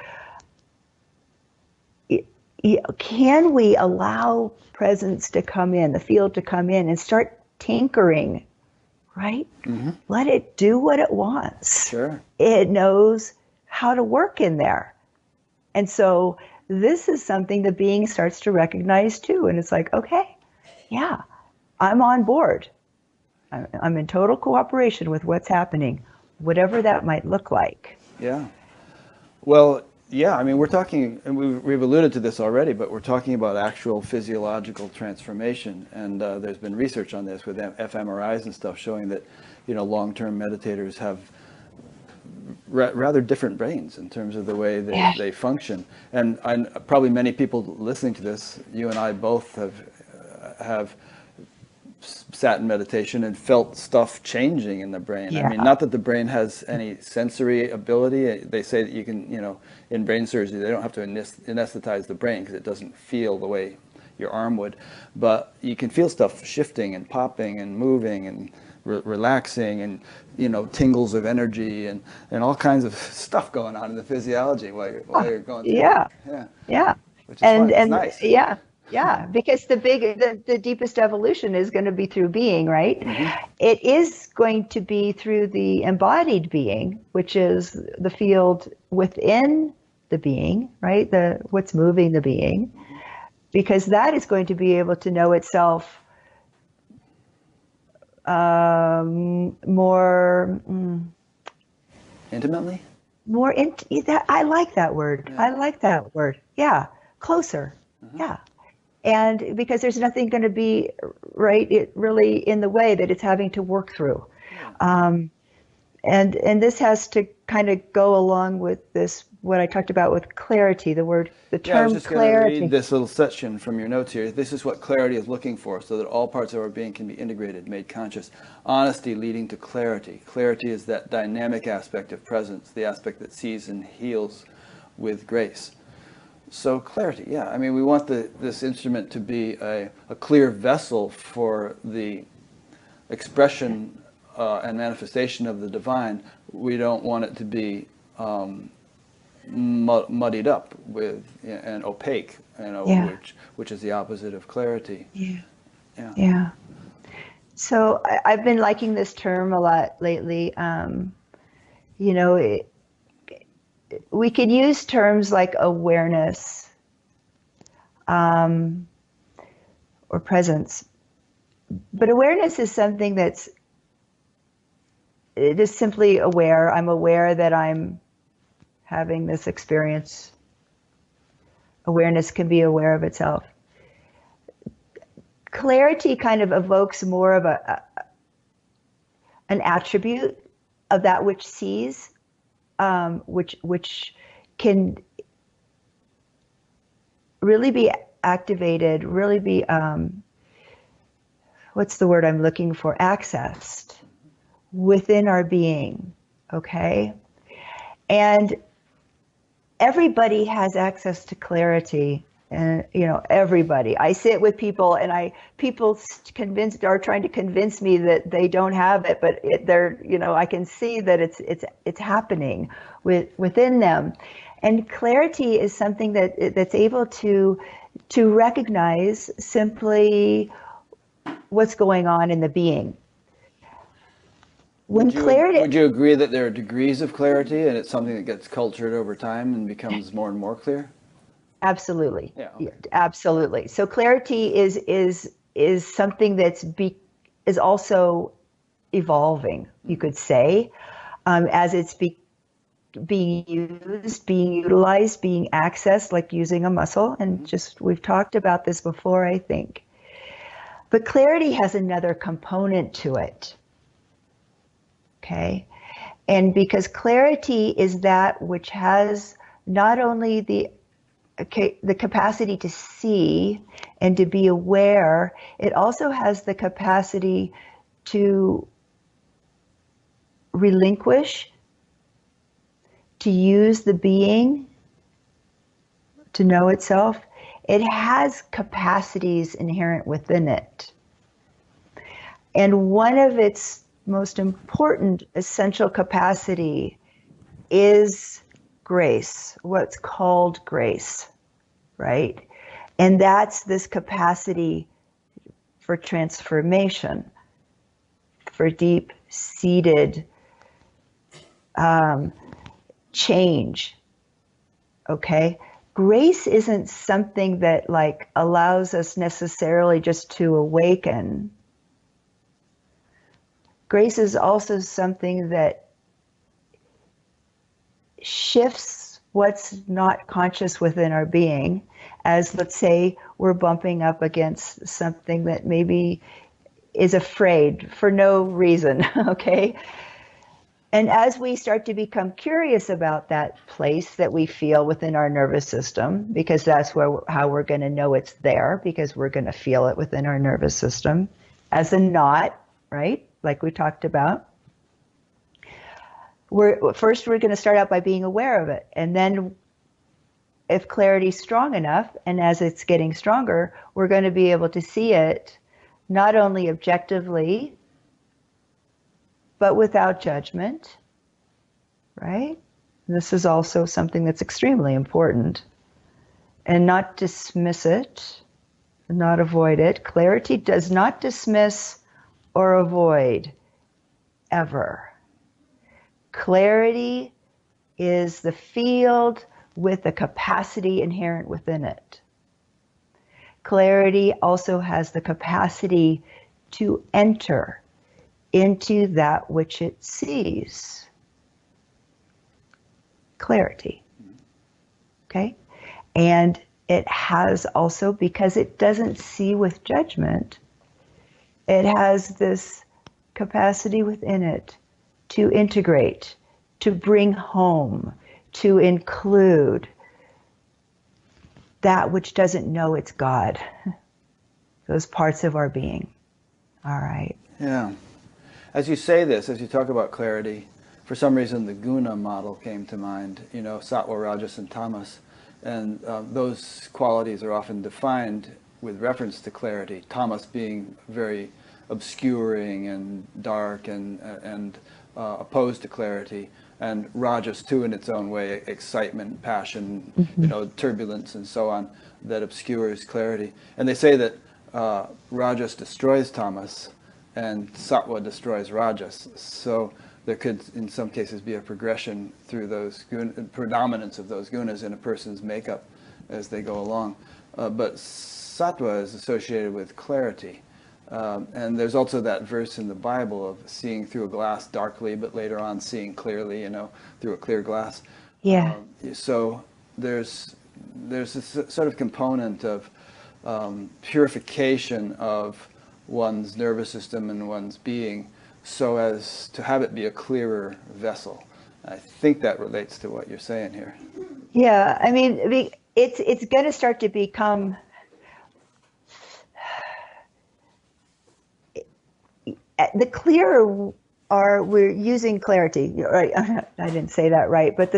can we allow presence to come in, the field to come in and start tinkering, right? Mm-hmm. Let it do what it wants. Sure. It knows how to work in there. And so this is something the being starts to recognize too. And it's like, okay, yeah, I'm on board. I'm in total cooperation with what's happening, whatever that might look like. Yeah. Well, yeah, I mean, we're talking, and we've alluded to this already, but we're talking about actual physiological transformation. And there's been research on this with fMRIs and stuff showing that, long-term meditators have rather different brains in terms of the way they function. And probably many people listening to this, you and I both have sat in meditation and felt stuff changing in the brain. Yeah. I mean, not that the brain has any sensory ability. They say that you can, in brain surgery, they don't have to anesthetize the brain because it doesn't feel the way your arm would. But you can feel stuff shifting and popping and moving and relaxing and, tingles of energy and all kinds of stuff going on in the physiology while you're going through Yeah. it. Yeah. Which is fun. It's And nice. yeah, because the deepest evolution is going to be through being, right? Mm-hmm. It is going to be through the embodied being, which is the field within the being, right? What's moving the being, because that is going to be able to know itself more Intimately? I like that word. Yeah. I like that word. Yeah, closer. Yeah. And because there's nothing going to be really in the way that it's having to work through. Yeah. And this has to kind of go along with this, what I talked about with clarity, the term clarity. I was just going to read this little section from your notes here. This is what clarity is looking for, so that all parts of our being can be integrated, made conscious. Honesty leading to clarity. Clarity is that dynamic aspect of presence, the aspect that sees and heals with grace. So clarity, yeah. I mean, we want this instrument to be a clear vessel for the expression and manifestation of the divine. We don't want it to be muddied up with and opaque, which is the opposite of clarity. Yeah. So I've been liking this term a lot lately. We can use terms like awareness or presence, but awareness is something that's just simply aware. I'm aware that I'm having this experience. Awareness can be aware of itself. Clarity kind of evokes more of an attribute of that which sees, which can really be activated, really be, what's the word I'm looking for? Accessed within our being, okay? And everybody has access to clarity, and everybody. I sit with people, and people are trying to convince me that they don't have it, but I can see that it's happening within them. And clarity is something that's able to recognize simply what's going on in the being. Would you agree that there are degrees of clarity, and it's something that gets cultured over time and becomes more and more clear? Absolutely. Yeah, okay. Absolutely. So clarity is something that's is also evolving, you could say, as it's being used, being utilized, being accessed, like using a muscle. And we've talked about this before, I think. But clarity has another component to it. Okay. And because clarity is that which has not only the capacity to see and to be aware, it also has the capacity to relinquish, to use the being, to know itself. It has capacities inherent within it. And one of its most important essential capacity is grace, what's called grace, right? And that's this capacity for transformation, for deep-seated change, okay? grace isn't something that like allows us necessarily just to awaken. Grace is also something that shifts what's not conscious within our being, as let's say we're bumping up against something that maybe is afraid for no reason, okay? And as we start to become curious about that place that we feel within our nervous system, because that's how we're going to know it's there, because we're going to feel it within our nervous system as a knot, right? Like we talked about. We're going to start out by being aware of it. And then if clarity is strong enough, and as it's getting stronger, we're going to be able to see it not only objectively, but without judgment, right? This is also something that's extremely important. And not dismiss it, not avoid it. Clarity does not dismiss or avoid, ever. Clarity is the field with the capacity inherent within it. Clarity also has the capacity to enter into that which it sees. Clarity. Okay? And it has also, because it doesn't see with judgment, it has this capacity within it to integrate, to bring home, to include that which doesn't know it's God. Those parts of our being. All right. Yeah. As you say this, as you talk about clarity, for some reason the guna model came to mind, you know, sattva, rajas, and tamas. And those qualities are often defined with reference to clarity. Tamas being very obscuring and dark and opposed to clarity. And rajas too, in its own way, excitement, passion, you know, turbulence and so on, that obscures clarity. And they say that rajas destroys tamas and sattva destroys rajas. So there could, in some cases, be a progression through those predominance of those gunas in a person's makeup as they go along. But sattva is associated with clarity. And there's also that verse in the Bible of seeing through a glass darkly, but later on seeing clearly, you know, through a clear glass. Yeah. So there's a sort of component of purification of one's nervous system and one's being, so as to have it be a clearer vessel. I think that relates to what you're saying here. Yeah, I mean, it's going to start to become the clearer we're using clarity, right? I didn't say that right, but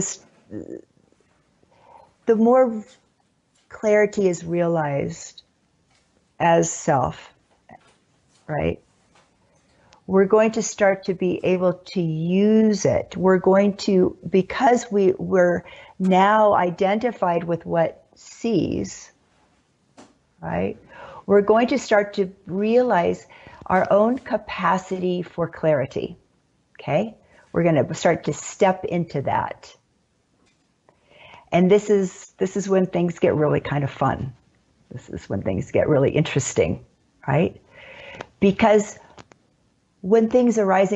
the more clarity is realized as self, right? We're going to start to be able to use it. We're going to, because we're now identified with what sees, right? We're going to start to realize our own capacity for clarity, okay? We're going to start to step into that. And this is when things get really kind of fun. This is when things get really interesting, right? Because when things arise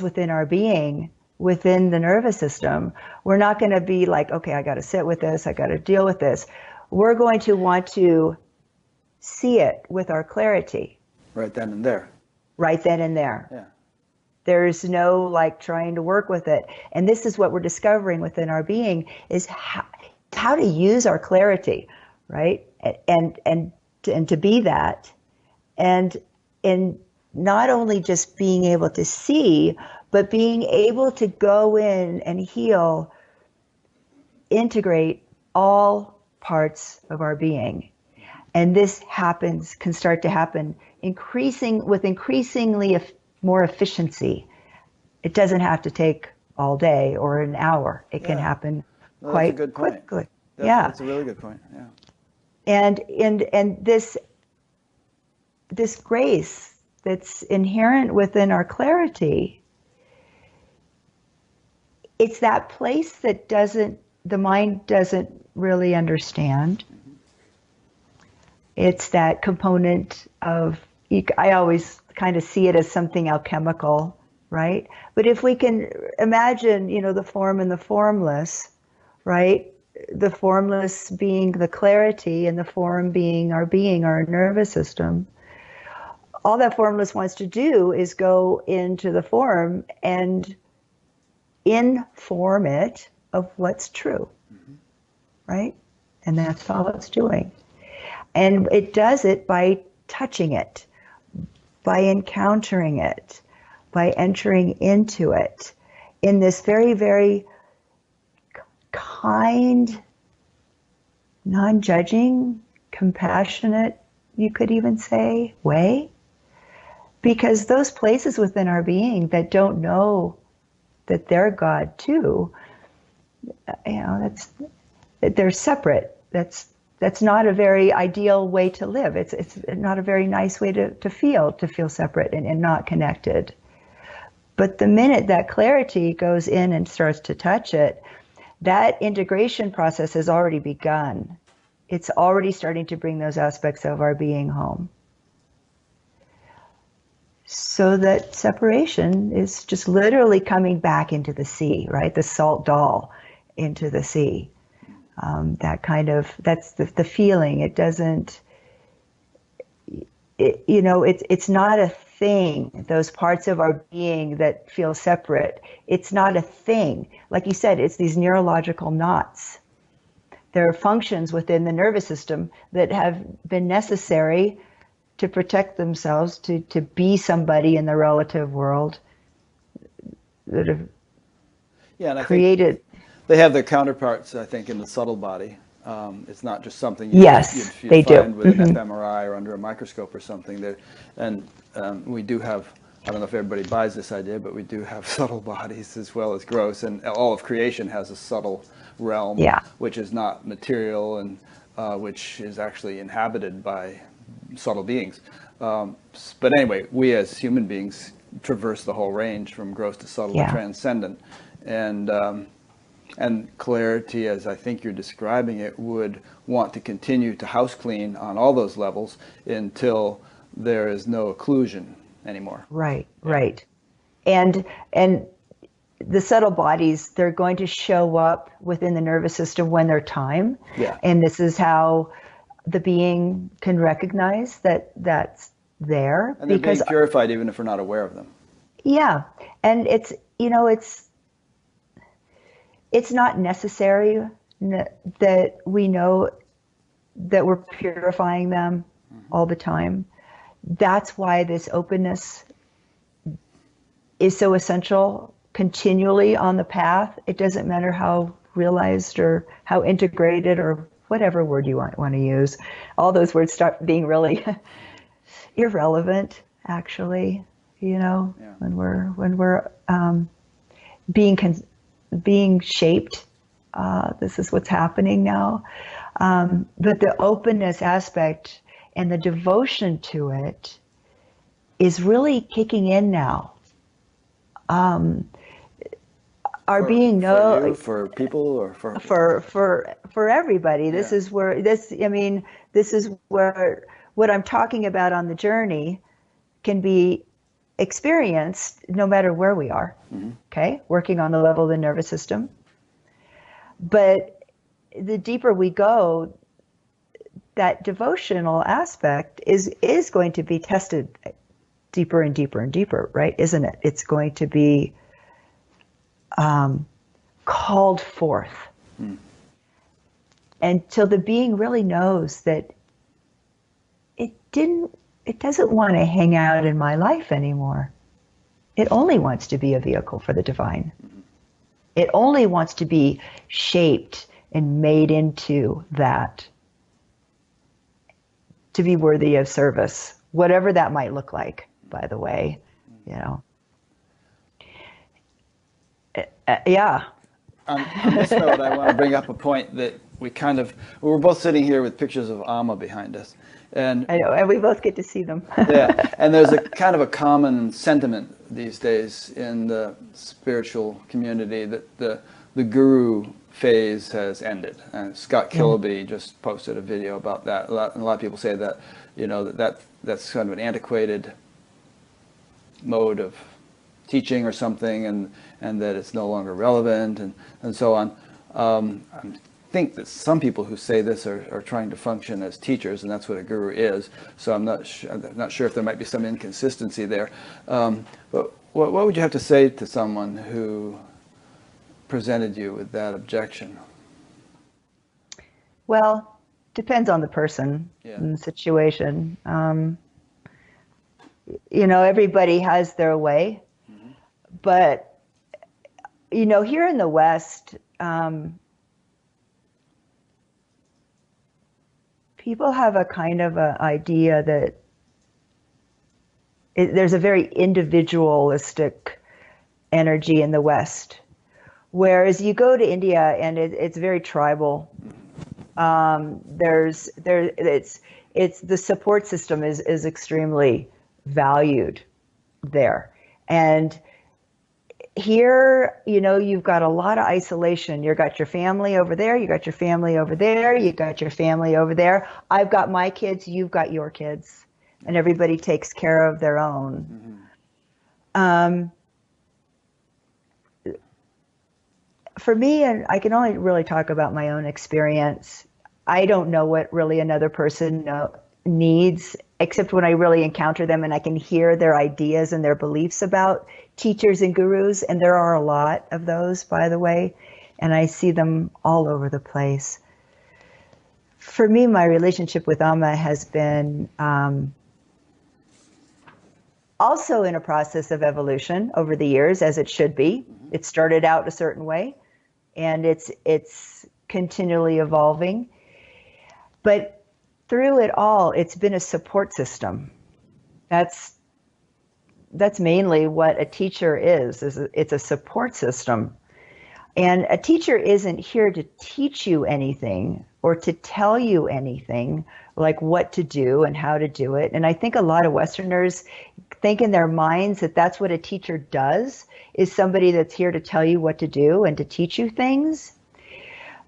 within our being, within the nervous system, we're not going to be like, okay, I got to sit with this, I got to deal with this. We're going to want to see it with our clarity. Right then and there. Right then and there. Yeah. There's no like trying to work with it. And this is what we're discovering within our being, is how to use our clarity, right? And to be that. And not only just being able to see, but being able to go in and heal, integrate all parts of our being. And this can start to happen with increasingly more efficiency. It doesn't have to take all day or an hour. It can happen quite quickly. That's a really good point. Yeah. And this grace that's inherent within our clarity, it's that place that the mind doesn't really understand. It's that component of, I always kind of see it as something alchemical, right? But if we can imagine, the form and the formless, right? The formless being the clarity and the form being, our nervous system. All that formless wants to do is go into the form and inform it of what's true, right? And that's all it's doing. And it does it by touching it, by encountering it, by entering into it in this very, very kind, non-judging, compassionate, you could even say, way. Because those places within our being that don't know that they're God too, they're separate. That's not a very ideal way to live. It's not a very nice way to feel separate and not connected. But the minute that clarity goes in and starts to touch it, that integration process has already begun. It's already starting to bring those aspects of our being home. So that separation is just literally coming back into the sea, right? The salt doll into the sea. That's the feeling. It doesn't, it's not a thing. Those parts of our being that feel separate, it's not a thing. Like you said, it's these neurological knots. There are functions within the nervous system that have been necessary to protect themselves, to be somebody in the relative world, that have created. They have their counterparts, I think, in the subtle body. It's not just something Yes, you'd they find do. with an fMRI or under a microscope or something. We do have, I don't know if everybody buys this idea, but we do have subtle bodies as well as gross, and all of creation has a subtle realm, which is not material and which is actually inhabited by subtle beings. But anyway, we as human beings traverse the whole range from gross to subtle to transcendent. And clarity, as I think you're describing it, would want to continue to house clean on all those levels until there is no occlusion anymore. Right. And the subtle bodies, they're going to show up within the nervous system when they're time. Yeah. And this is how the being can recognize that that's there. And they're being purified even if we're not aware of them. Yeah. And it's not necessary that we know that we're purifying them all the time. That's why this openness is so essential continually on the path. It doesn't matter how realized or how integrated or whatever word you want to use. All those words start being really irrelevant, actually, when we're being shaped. This is what's happening now. But the openness aspect and the devotion to it is really kicking in now. For people or for everybody. This is where what I'm talking about on the journey can be experienced no matter where we are. Okay, working on the level of the nervous system. But the deeper we go, that devotional aspect is going to be tested deeper and deeper and deeper, right? Isn't it? It's going to be called forth until the being really knows that it doesn't want to hang out in my life anymore. It only wants to be a vehicle for the divine. It only wants to be shaped and made into that, to be worthy of service, whatever that might look like, by the way, yeah. On this note, I want to bring up a point that we're both sitting here with pictures of Amma behind us. And I know, and we both get to see them. Yeah, and there's a kind of a common sentiment these days in the spiritual community that the guru phase has ended. And Scott Killaby just posted a video about that. A lot of people say that, that's kind of an antiquated mode of teaching or something, and that it's no longer relevant, and so on. I think that some people who say this are trying to function as teachers, and that's what a guru is. So I'm not sure if there might be some inconsistency there. But what would you have to say to someone who presented you with that objection? Well, depends on the person and the situation. Everybody has their way, but here in the West, people have a kind of an idea that there's a very individualistic energy in the West, whereas you go to India and it's very tribal. It's the support system is extremely valued there, and here, you've got a lot of isolation. You've got your family over there, you got your family over there, you got your family over there. I've got my kids, you've got your kids, and everybody takes care of their own. For me, and I can only really talk about my own experience, I don't know what really another person needs, except when I really encounter them and I can hear their ideas and their beliefs about teachers and gurus, and there are a lot of those, by the way, and I see them all over the place. For me, my relationship with Amma has been also in a process of evolution over the years, as it should be. It started out a certain way, and it's continually evolving. But through it all, it's been a support system. That's mainly what a teacher is it's a support system. And a teacher isn't here to teach you anything or to tell you anything, like what to do and how to do it. And I think a lot of Westerners think in their minds that that's what a teacher does, is somebody that's here to tell you what to do and to teach you things.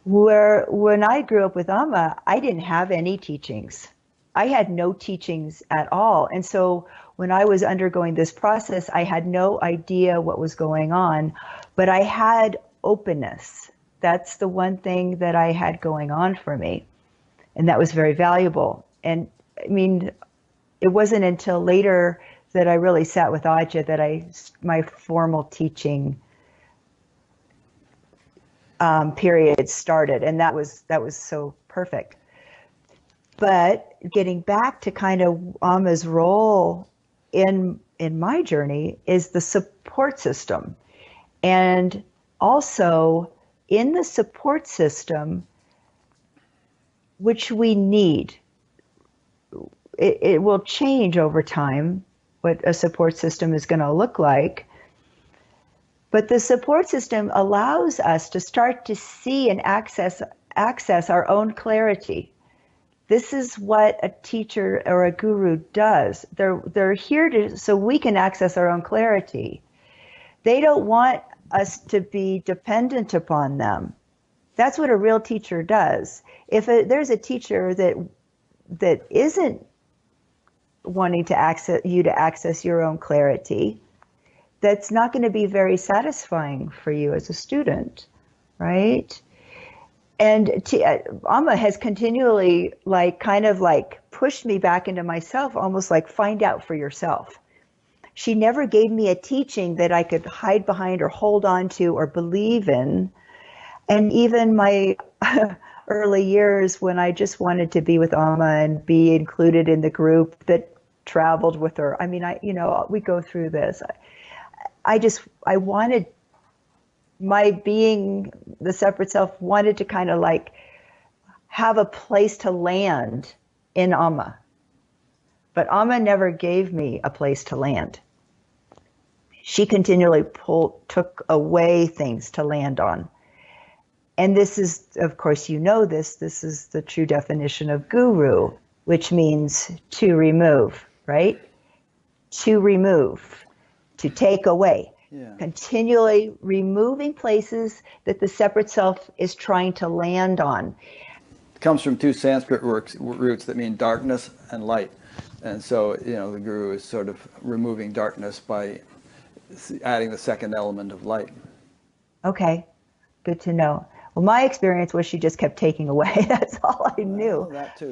Where when I grew up with Amma, I didn't have any teachings. I had no teachings at all. And so when I was undergoing this process, I had no idea what was going on, but I had openness. That's the one thing that I had going on for me. And that was very valuable. And I mean, it wasn't until later that I really sat with Ajahn that my formal teaching period started, and that was so perfect. But getting back to kind of Amma's role in my journey is the support system, and also in the support system, which we need. It will change over time what a support system is going to look like. But the support system allows us to start to see and access our own clarity. This is what a teacher or a guru does. They're here so we can access our own clarity. They don't want us to be dependent upon them. That's what a real teacher does. If there's a teacher that isn't wanting to access your own clarity, that's not going to be very satisfying for you as a student, right? And Amma has continually kind of pushed me back into myself, almost like find out for yourself. She never gave me a teaching that I could hide behind or hold on to or believe in. And even my early years when I just wanted to be with Amma and be included in the group that traveled with her. I mean, we go through this. I wanted, my being the separate self wanted to kind of have a place to land in Amma. But Amma never gave me a place to land. She continually took away things to land on. And this is, of course, this is the true definition of guru, which means to remove, right? To remove, to take away. Yeah. continually removing places that the separate self is trying to land on. It comes from two Sanskrit roots that mean darkness and light. And so, the guru is sort of removing darkness by adding the second element of light. Okay, good to know. Well, my experience was she just kept taking away. That's all I knew. Well, that too.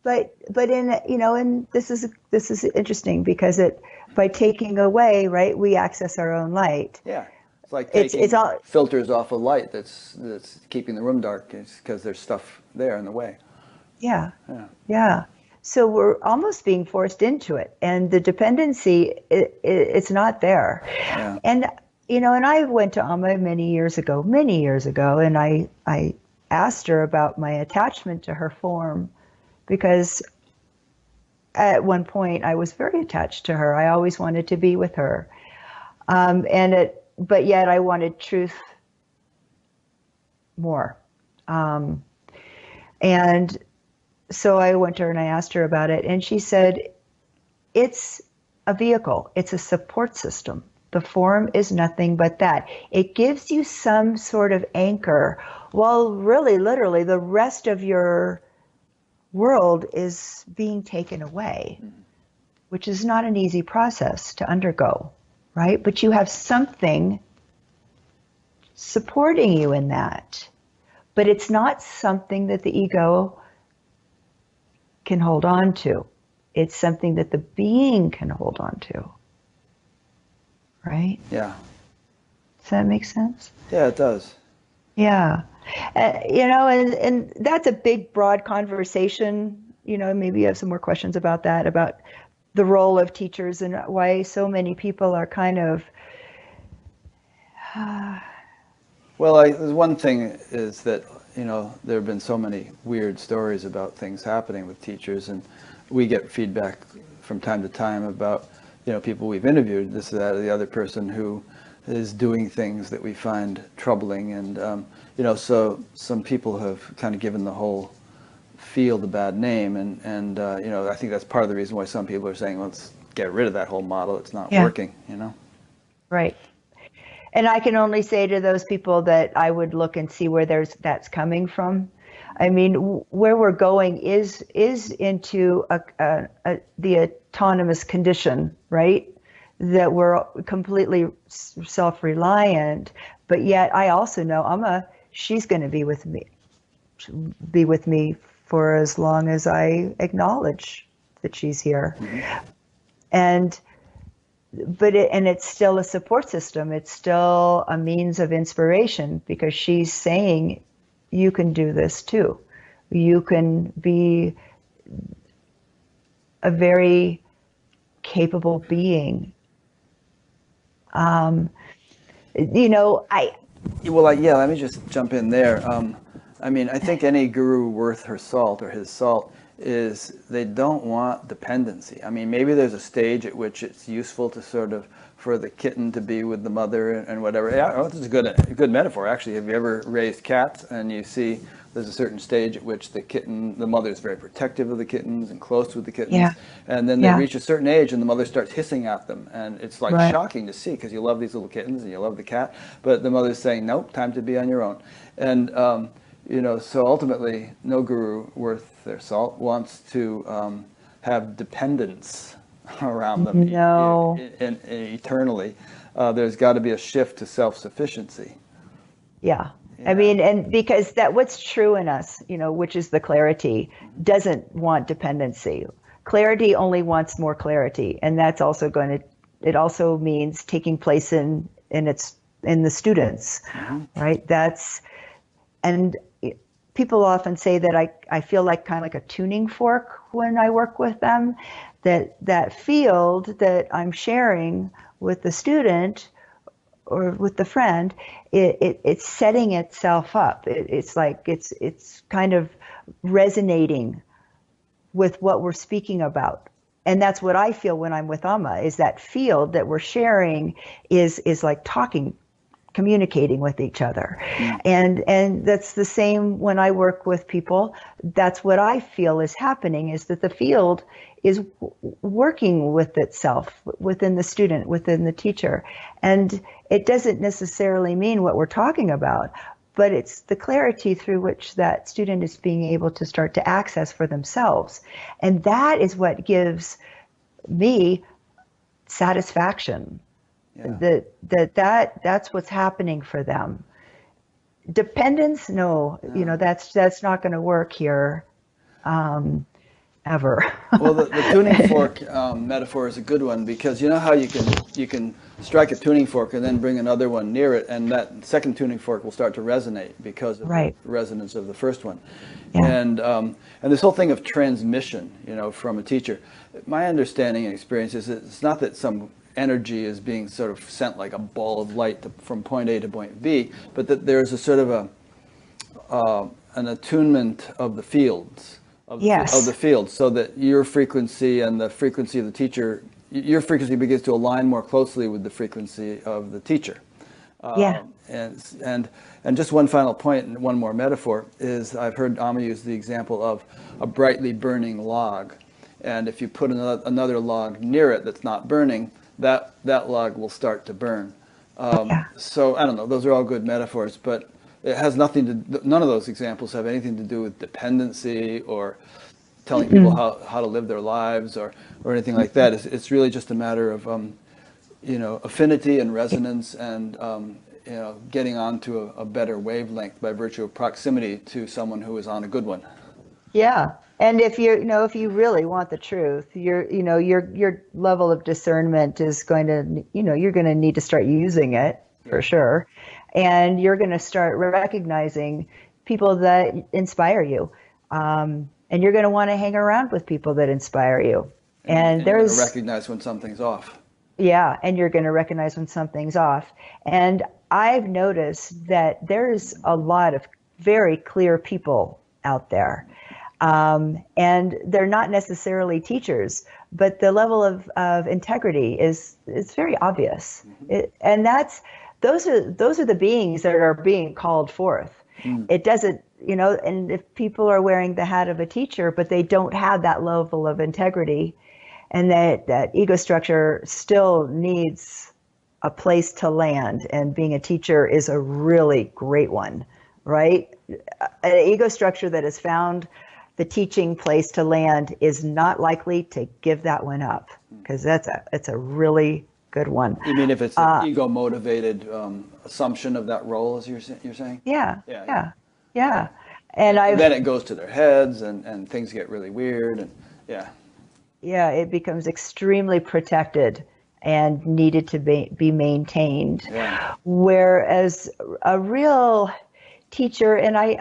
But in and this is interesting because by taking away, right, we access our own light. Yeah. It's like It's taking all filters off of light that's keeping the room dark because there's stuff there in the way. yeah. Yeah. Yeah. So we're almost being forced into it, and the dependency, it's not there. Yeah. And and I went to Amma many years ago, and I asked her about my attachment to her form, because at one point I was very attached to her. I always wanted to be with her, but yet I wanted truth more, and so I went to her and I asked her about it, and she said, it's a vehicle, it's a support system. The form is nothing but that. It gives you some sort of anchor, while really, literally, the rest of your world is being taken away, which is not an easy process to undergo, right? But you have something supporting you in that. But it's not something that the ego can hold on to. It's something that the being can hold on to. Right? Yeah. Does that make sense? Yeah, it does. Yeah. And that's a big, broad conversation. Maybe you have some more questions about that, about the role of teachers and why so many people are kind of. Well, one thing is that, there have been so many weird stories about things happening with teachers, and we get feedback from time to time about, people we've interviewed, this, that, or the other person who is doing things that we find troubling. And, so some people have kind of given the whole field a bad name. And I think that's part of the reason why some people are saying, let's get rid of that whole model. It's not working, Right. And I can only say to those people that I would look and see where that's coming from. I mean, where we're going is into the autonomous condition, right? That we're completely self-reliant. But yet, I also know she's going to be with me for as long as I acknowledge that she's here, and it's still a support system. It's still a means of inspiration, because she's saying, you can do this too. You can be a very capable being. Let me just jump in there. I think any guru worth her salt or his salt is they don't want dependency. Maybe there's a stage at which it's useful to sort of, for the kitten to be with the mother and whatever. Yeah, this is a good metaphor, actually. Have you ever raised cats and you see there's a certain stage at which the mother is very protective of the kittens and close with the kittens. Yeah. And then they reach a certain age and the mother starts hissing at them. And it's like shocking to see, because you love these little kittens and you love the cat. But the mother's saying, nope, time to be on your own. And, so ultimately, no guru worth their salt wants to have dependence around them eternally. There's got to be a shift to self-sufficiency. Yeah. And because what's true in us, which is the clarity, doesn't want dependency. Clarity only wants more clarity. And that's also it also means taking place in the students, right? And people often say that I feel like kind of like a tuning fork when I work with them, that field that I'm sharing with the student or with the friend, it's setting itself up. It's like it's kind of resonating with what we're speaking about. And that's what I feel when I'm with Amma, is that field that we're sharing is like talking communicating with each other. And that's the same when I work with people. That's what I feel is happening, is that the field is working with itself, within the student, within the teacher. And it doesn't necessarily mean what we're talking about, but it's the clarity through which that student is being able to start to access for themselves. And that is what gives me satisfaction. Yeah. That's what's happening for them. Dependence, no, that's not going to work here, ever. Well, the tuning fork metaphor is a good one, because you know how you can strike a tuning fork and then bring another one near it, and that second tuning fork will start to resonate because of the resonance of the first one. Yeah. And this whole thing of transmission, from a teacher, my understanding and experience is that it's not that some energy is being sort of sent like a ball of light from point A to point B, but that there's a sort of an attunement of the fields. Of the field, so that your frequency and the frequency of the teacher, your frequency begins to align more closely with the frequency of the teacher. And just one final point and one more metaphor is, I've heard Amma use the example of a brightly burning log, and if you put another log near it that's not burning, that log will start to burn. So I don't know, those are all good metaphors, but it has nothing to, none of those examples have anything to do with dependency or telling people how to live their lives or anything like that. It's really just a matter of, affinity and resonance and, getting onto a better wavelength by virtue of proximity to someone who is on a good one. Yeah. And if if you really want the truth, your level of discernment is going to, you're going to need to start using it for sure. And you're going to start recognizing people that inspire you. And you're going to want to hang around with people that inspire you. And you're going to recognize when something's off. Yeah, and you're going to recognize when something's off. And I've noticed that there's a lot of very clear people out there. And they're not necessarily teachers, but the level of integrity is very obvious. And those are the beings that are being called forth. It doesn't, and if people are wearing the hat of a teacher, but they don't have that level of integrity, and that ego structure still needs a place to land, and being a teacher is a really great one, right? An ego structure that has found the teaching place to land is not likely to give that one up, because it's a really good one. You mean if it's an ego-motivated assumption of that role, as you're saying? Yeah. And then it goes to their heads, and things get really weird, and it becomes extremely protected and needed to be maintained. Yeah. Whereas a real teacher, and I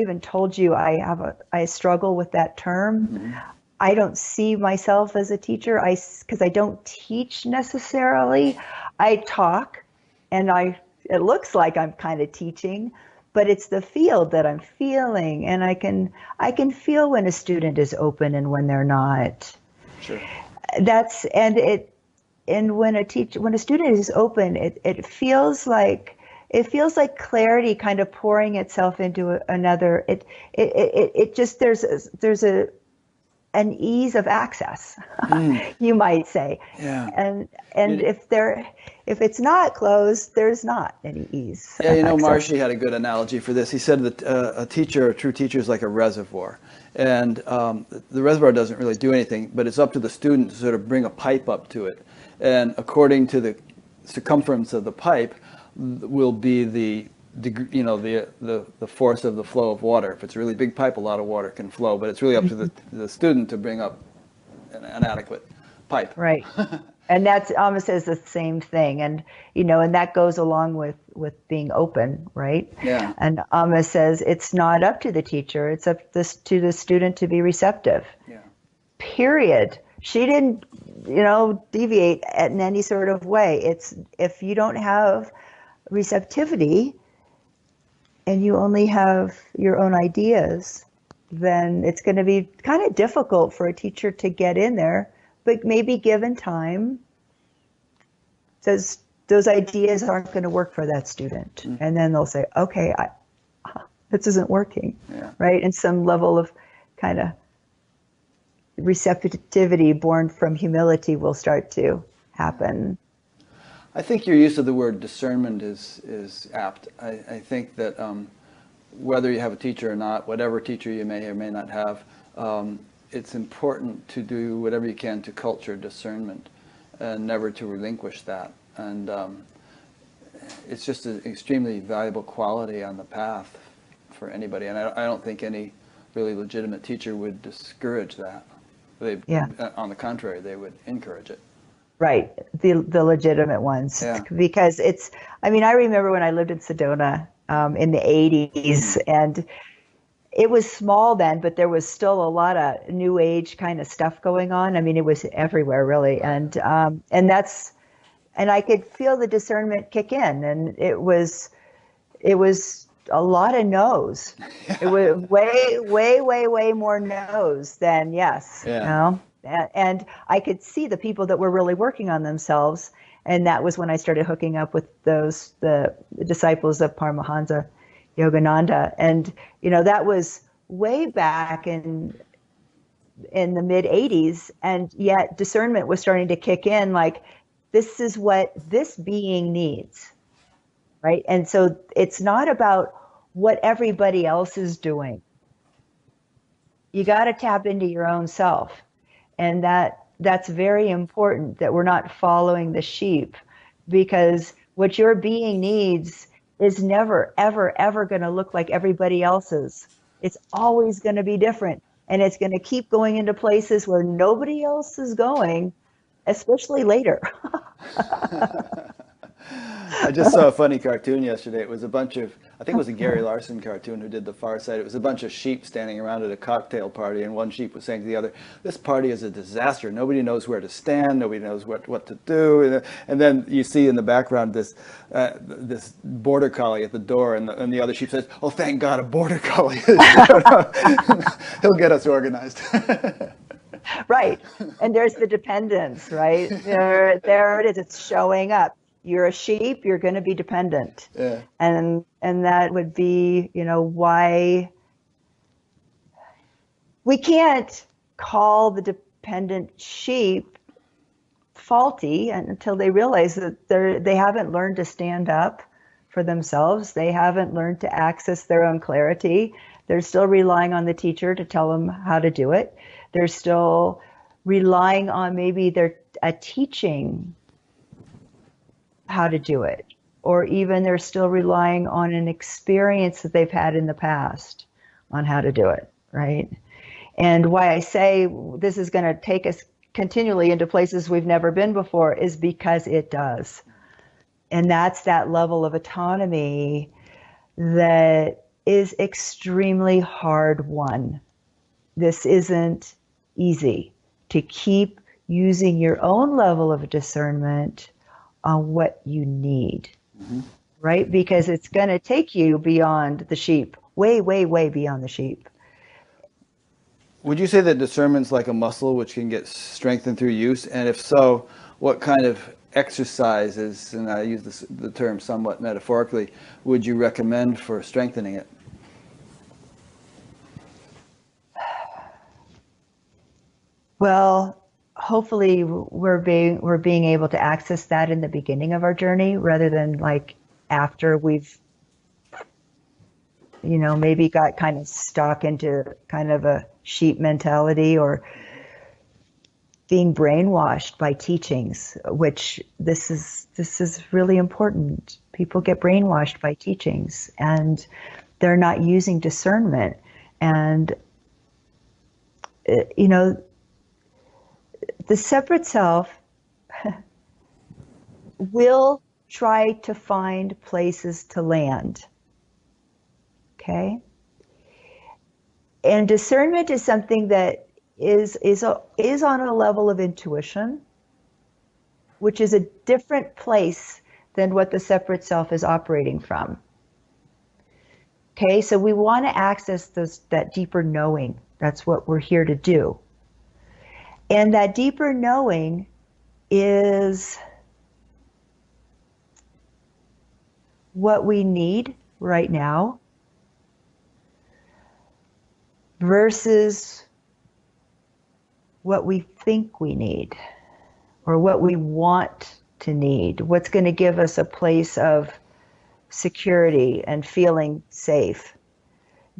even told you I struggle with that term. I don't see myself as a teacher, because I don't teach necessarily. I talk, and it looks like I'm kind of teaching, but it's the field that I'm feeling, and I can feel when a student is open and when they're not. Sure. And when a student is open, it feels like clarity kind of pouring itself into another. It just there's an ease of access, you might say. Yeah. And if it's not closed, there's not any ease. Yeah, Maharishi had a good analogy for this. He said that a true teacher is like a reservoir. And the reservoir doesn't really do anything, but it's up to the student to sort of bring a pipe up to it. And according to the circumference of the pipe will be the force of the flow of water. If it's a really big pipe, a lot of water can flow, but it's really up to the student to bring up an adequate pipe. Right. And that's Amma says the same thing, and and that goes along with being open, right? Yeah. And Amma says it's not up to the teacher; it's up to the student to be receptive. Yeah. Period. She didn't, deviate in any sort of way. It's if you don't have receptivity, and you only have your own ideas, then it's going to be kind of difficult for a teacher to get in there. But maybe given time, says those ideas aren't going to work for that student. And then they'll say, okay, this isn't working, right? And some level of kind of receptivity born from humility will start to happen. I think your use of the word discernment is apt. I think that whether you have a teacher or not, whatever teacher you may or may not have, it's important to do whatever you can to culture discernment and never to relinquish that. And it's just an extremely valuable quality on the path for anybody. And I don't think any really legitimate teacher would discourage that. On the contrary, they would encourage it. Right, the legitimate ones, because it's. I mean, I remember when I lived in Sedona in the '80s, and it was small then, but there was still a lot of new age kind of stuff going on. I mean, it was everywhere really, and I could feel the discernment kick in, and it was a lot of no's. It was way more no's than yes. You know? And I could see the people that were really working on themselves, and that was when I started hooking up with the disciples of Paramahansa Yogananda, and that was way back in the mid '80s, and yet discernment was starting to kick in. Like, this is what this being needs, right? And so it's not about what everybody else is doing. You got to tap into your own self. And that's very important, that we're not following the sheep, because what your being needs is never, ever going to look like everybody else's. It's always going to be different. And it's going to keep going into places where nobody else is going, especially later. I just saw a funny cartoon yesterday. It was a bunch of, I think it was a Gary Larson cartoon who did The Far Side. It was a bunch of sheep standing around at a cocktail party, and one sheep was saying to the other, "This party is a disaster. Nobody knows where to stand. Nobody knows what to do." And then you see in the background this border collie at the door, and the other sheep says, "Oh, thank God, a border collie. He'll get us organized." Right. And there's the dependence, right? There it is. It's showing up. You're a sheep, you're going to be dependent. Yeah. And that would be, why we can't call the dependent sheep faulty until they realize that they haven't learned to stand up for themselves. They haven't learned to access their own clarity. They're still relying on the teacher to tell them how to do it. They're still relying on maybe a teaching how to do it, or even they're still relying on an experience that they've had in the past on how to do it, right? And why I say this is going to take us continually into places we've never been before is because it does. And that's that level of autonomy that is extremely hard won. This isn't easy, to keep using your own level of discernment on what you need, right? Because it's going to take you beyond the sheep, way beyond the sheep. Would you say that discernment's like a muscle which can get strengthened through use? And if so, what kind of exercises, and I use the term somewhat metaphorically, would you recommend for strengthening it? Well, hopefully we're being able to access that in the beginning of our journey, rather than like after we've maybe got kind of stuck into kind of a sheep mentality, or being brainwashed by teachings, which this is really important. People get brainwashed by teachings, and they're not using discernment. And the separate self will try to find places to land. Okay? And discernment is something that is on a level of intuition, which is a different place than what the separate self is operating from. Okay, so we want to access that deeper knowing. That's what we're here to do. And that deeper knowing is what we need right now versus what we think we need or what we want to need, what's going to give us a place of security and feeling safe.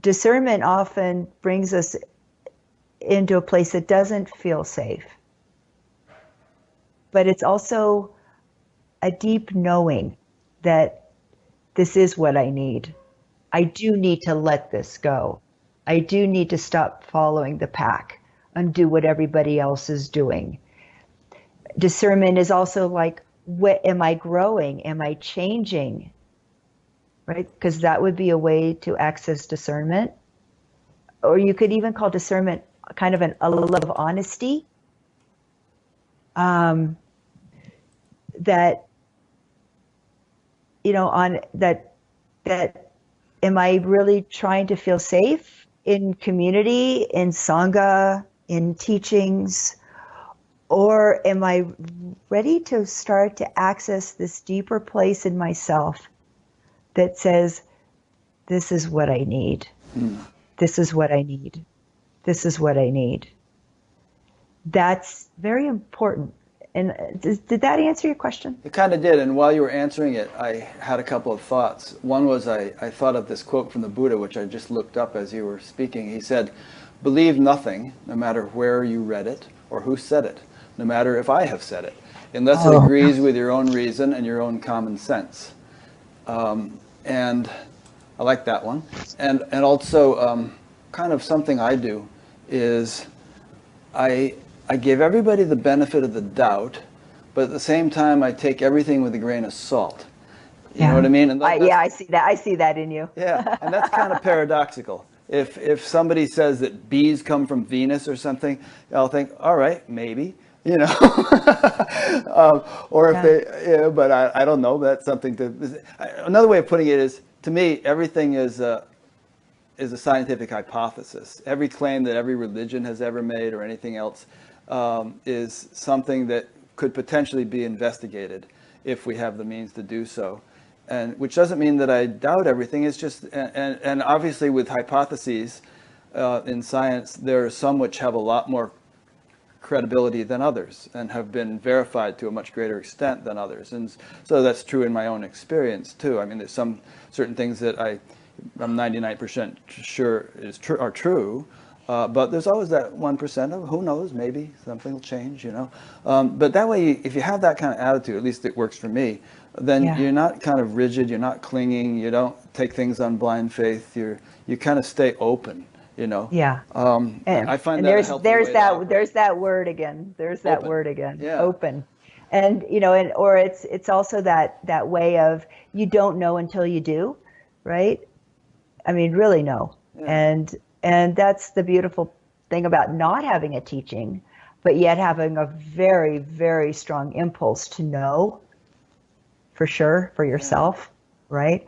Discernment often brings us into a place that doesn't feel safe, but it's also a deep knowing that this is what I need. I do need to let this go. I do need to stop following the pack and do what everybody else is doing. Discernment is also like, what am I growing? Am I changing? Right? Because that would be a way to access discernment. Or you could even call discernment kind of a level of honesty. That, you know, on that am I really trying to feel safe in community, in Sangha, in teachings, or am I ready to start to access this deeper place in myself that says, this is what I need. This is what I need. This is what I need. That's very important. And did that answer your question? It kind of did, and while you were answering it, I had a couple of thoughts. One was I thought of this quote from the Buddha, which I just looked up as you were speaking. He said, "Believe nothing, no matter where you read it or who said it, no matter if I have said it, unless it agrees with your own reason and your own common sense." And I like that one. And also, kind of something I do is I give everybody the benefit of the doubt, but at the same time, I take everything with a grain of salt. You know what I mean? And yeah, I see that. I see that in you. Yeah, and that's kind of paradoxical. If somebody says that bees come from Venus or something, I'll think, all right, maybe, you know. Or if they, you know, but I don't know. That's something to. Another way of putting it is, to me, everything is a scientific hypothesis. Every claim that every religion has ever made or anything else is something that could potentially be investigated if we have the means to do so. And which doesn't mean that I doubt everything. It's just, and obviously with hypotheses in science, there are some which have a lot more credibility than others and have been verified to a much greater extent than others. And so that's true in my own experience too. I mean, there's some certain things that I'm 99% sure are true, but there's always that 1% of who knows, maybe something will change, you know. But that way, if you have that kind of attitude, at least it works for me, then you're not kind of rigid, you're not clinging, you don't take things on blind faith, you kind of stay open, you know. Yeah. And I find that there's that word again. There's that open. word again. Yeah. Open. And you know, or it's also that way of you don't know until you do, right? I mean, really know. Yeah. And that's the beautiful thing about not having a teaching, but yet having a very, very strong impulse to know for sure for yourself, right?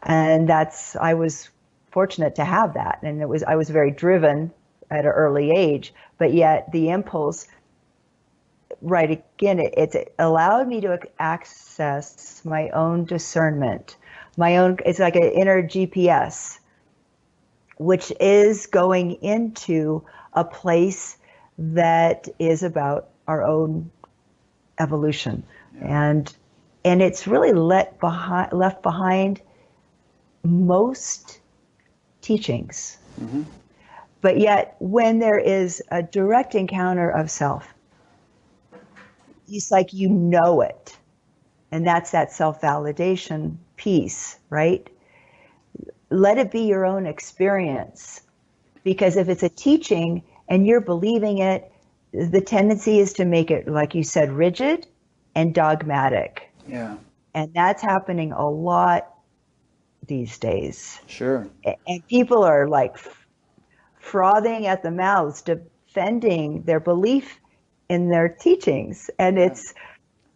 And I was fortunate to have that. And I was very driven at an early age, but yet the impulse, right, again, it allowed me to access my own discernment, it's like an inner GPS, which is going into a place that is about our own evolution. Yeah. And it's really left behind most teachings. Mm-hmm. But yet, when there is a direct encounter of self, it's like you know it. And that's that self-validation piece, right? Let it be your own experience. Because if it's a teaching and you're believing it, the tendency is to make it, like you said, rigid and dogmatic. Yeah. And that's happening a lot these days. Sure. And people are like frothing at the mouths, defending their belief in their teachings. And it's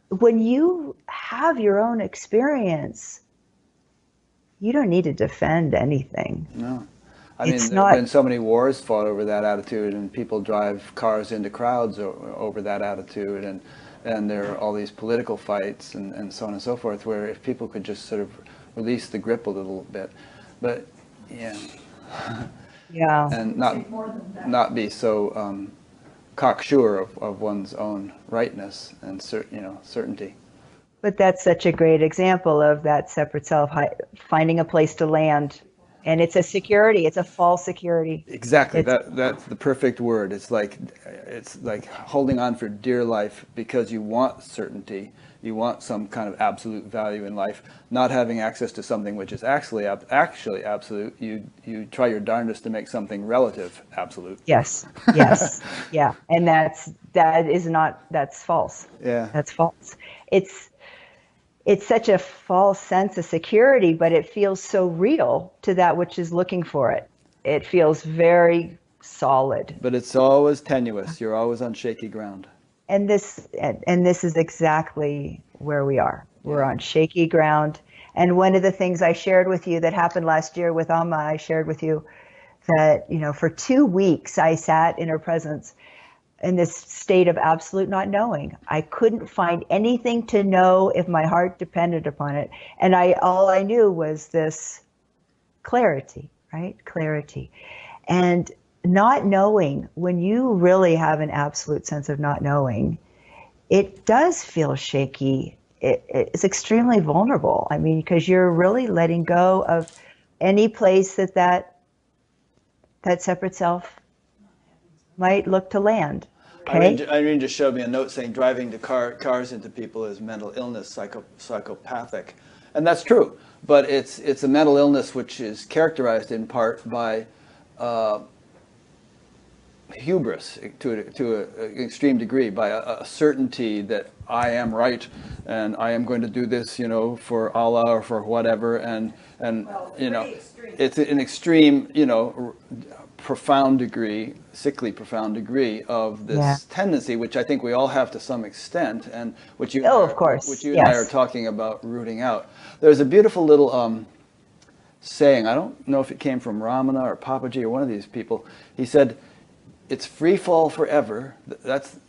when you have your own experience, you don't need to defend anything. No. I mean, there have been so many wars fought over that attitude, and people drive cars into crowds over that attitude, and there are all these political fights and so on and so forth, where if people could just sort of release the grip a little bit. But yeah, Yeah. and not be so cocksure of one's own rightness and certainty. But that's such a great example of that separate self finding a place to land. And it's a security, it's a false security. Exactly. It's That's the perfect word. It's like holding on for dear life because you want certainty. You want some kind of absolute value in life. Not having access to something which is actually absolute. You try your darndest to make something relative absolute. yes, yes, yeah. And that's false. Yeah. That's false. It's such a false sense of security, but it feels so real to that which is looking for it. It feels very solid. But it's always tenuous. You're always on shaky ground. And this is exactly where we are. We're on shaky ground. And one of the things I shared with you that happened last year with Amma, I shared with you that, for 2 weeks I sat in her presence in this state of absolute not knowing. I couldn't find anything to know if my heart depended upon it. And all I knew was this clarity, right? Clarity. And not knowing, when you really have an absolute sense of not knowing, it does feel shaky. It's extremely vulnerable. I mean, because you're really letting go of any place that separate self might look to land. Okay? Irene just showed me a note saying driving cars into people is mental illness, psychopathic. And that's true. But it's a mental illness which is characterized in part by hubris to an extreme degree, by a certainty that I am right and I am going to do this, for Allah or for whatever, and it's an extreme, profound degree, sickly profound degree of this tendency, which I think we all have to some extent, and which you, of course, which you and I are talking about rooting out. There's a beautiful little saying. I don't know if it came from Ramana or Papaji or one of these people. He said, "It's free fall forever."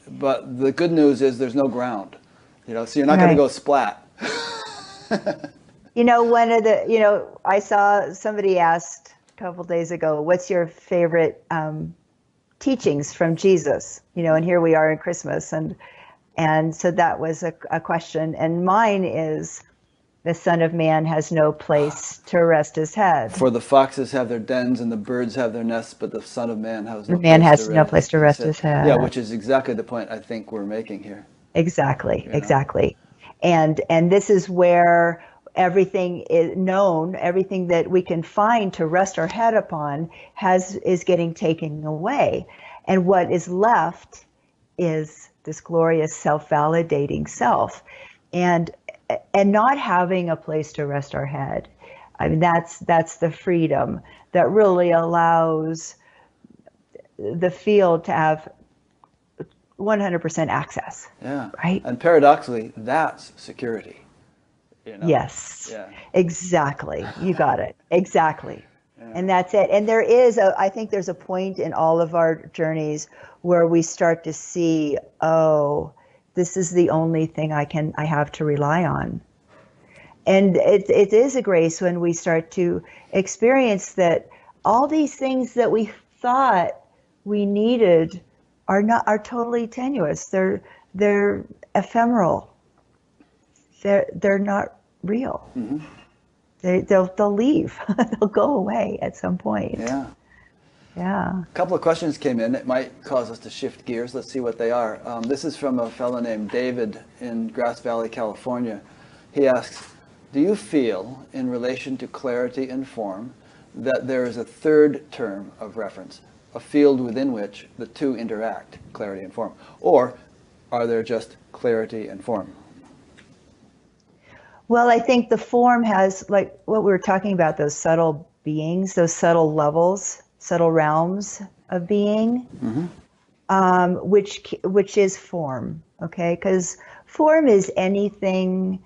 But the good news is there's no ground. So you're not going to go splat. I saw somebody asked a couple days ago, what's your favorite teachings from Jesus? And here we are in Christmas. And so that was a question. And mine is, the Son of Man has no place to rest his head. For the foxes have their dens and the birds have their nests, but the Son of Man has no place to rest his head. Yeah, which is exactly the point I think we're making here. Exactly. And this is where everything is known, everything that we can find to rest our head upon is getting taken away. And what is left is this glorious self-validating self. And not having a place to rest our head. I mean, that's the freedom that really allows the field to have 100% access. Yeah. Right? And paradoxically, that's security. Yes. Yeah. Exactly. You got it. Exactly. Yeah. And that's it. And I think there's a point in all of our journeys where we start to see, this is the only thing I have to rely on. And it is a grace when we start to experience that all these things that we thought we needed are totally tenuous. They're ephemeral. They're not real. Mm-hmm. They'll leave. They'll go away at some point. Yeah. Yeah. A couple of questions came in. It might cause us to shift gears. Let's see what they are. This is from a fellow named David in Grass Valley, California. He asks, do you feel, in relation to clarity and form, that there is a third term of reference, a field within which the two interact, clarity and form? Or are there just clarity and form? Well, I think the form has, like what we were talking about, those subtle beings, those subtle levels, subtle realms of being, mm-hmm. Which is form, okay? Because form is anything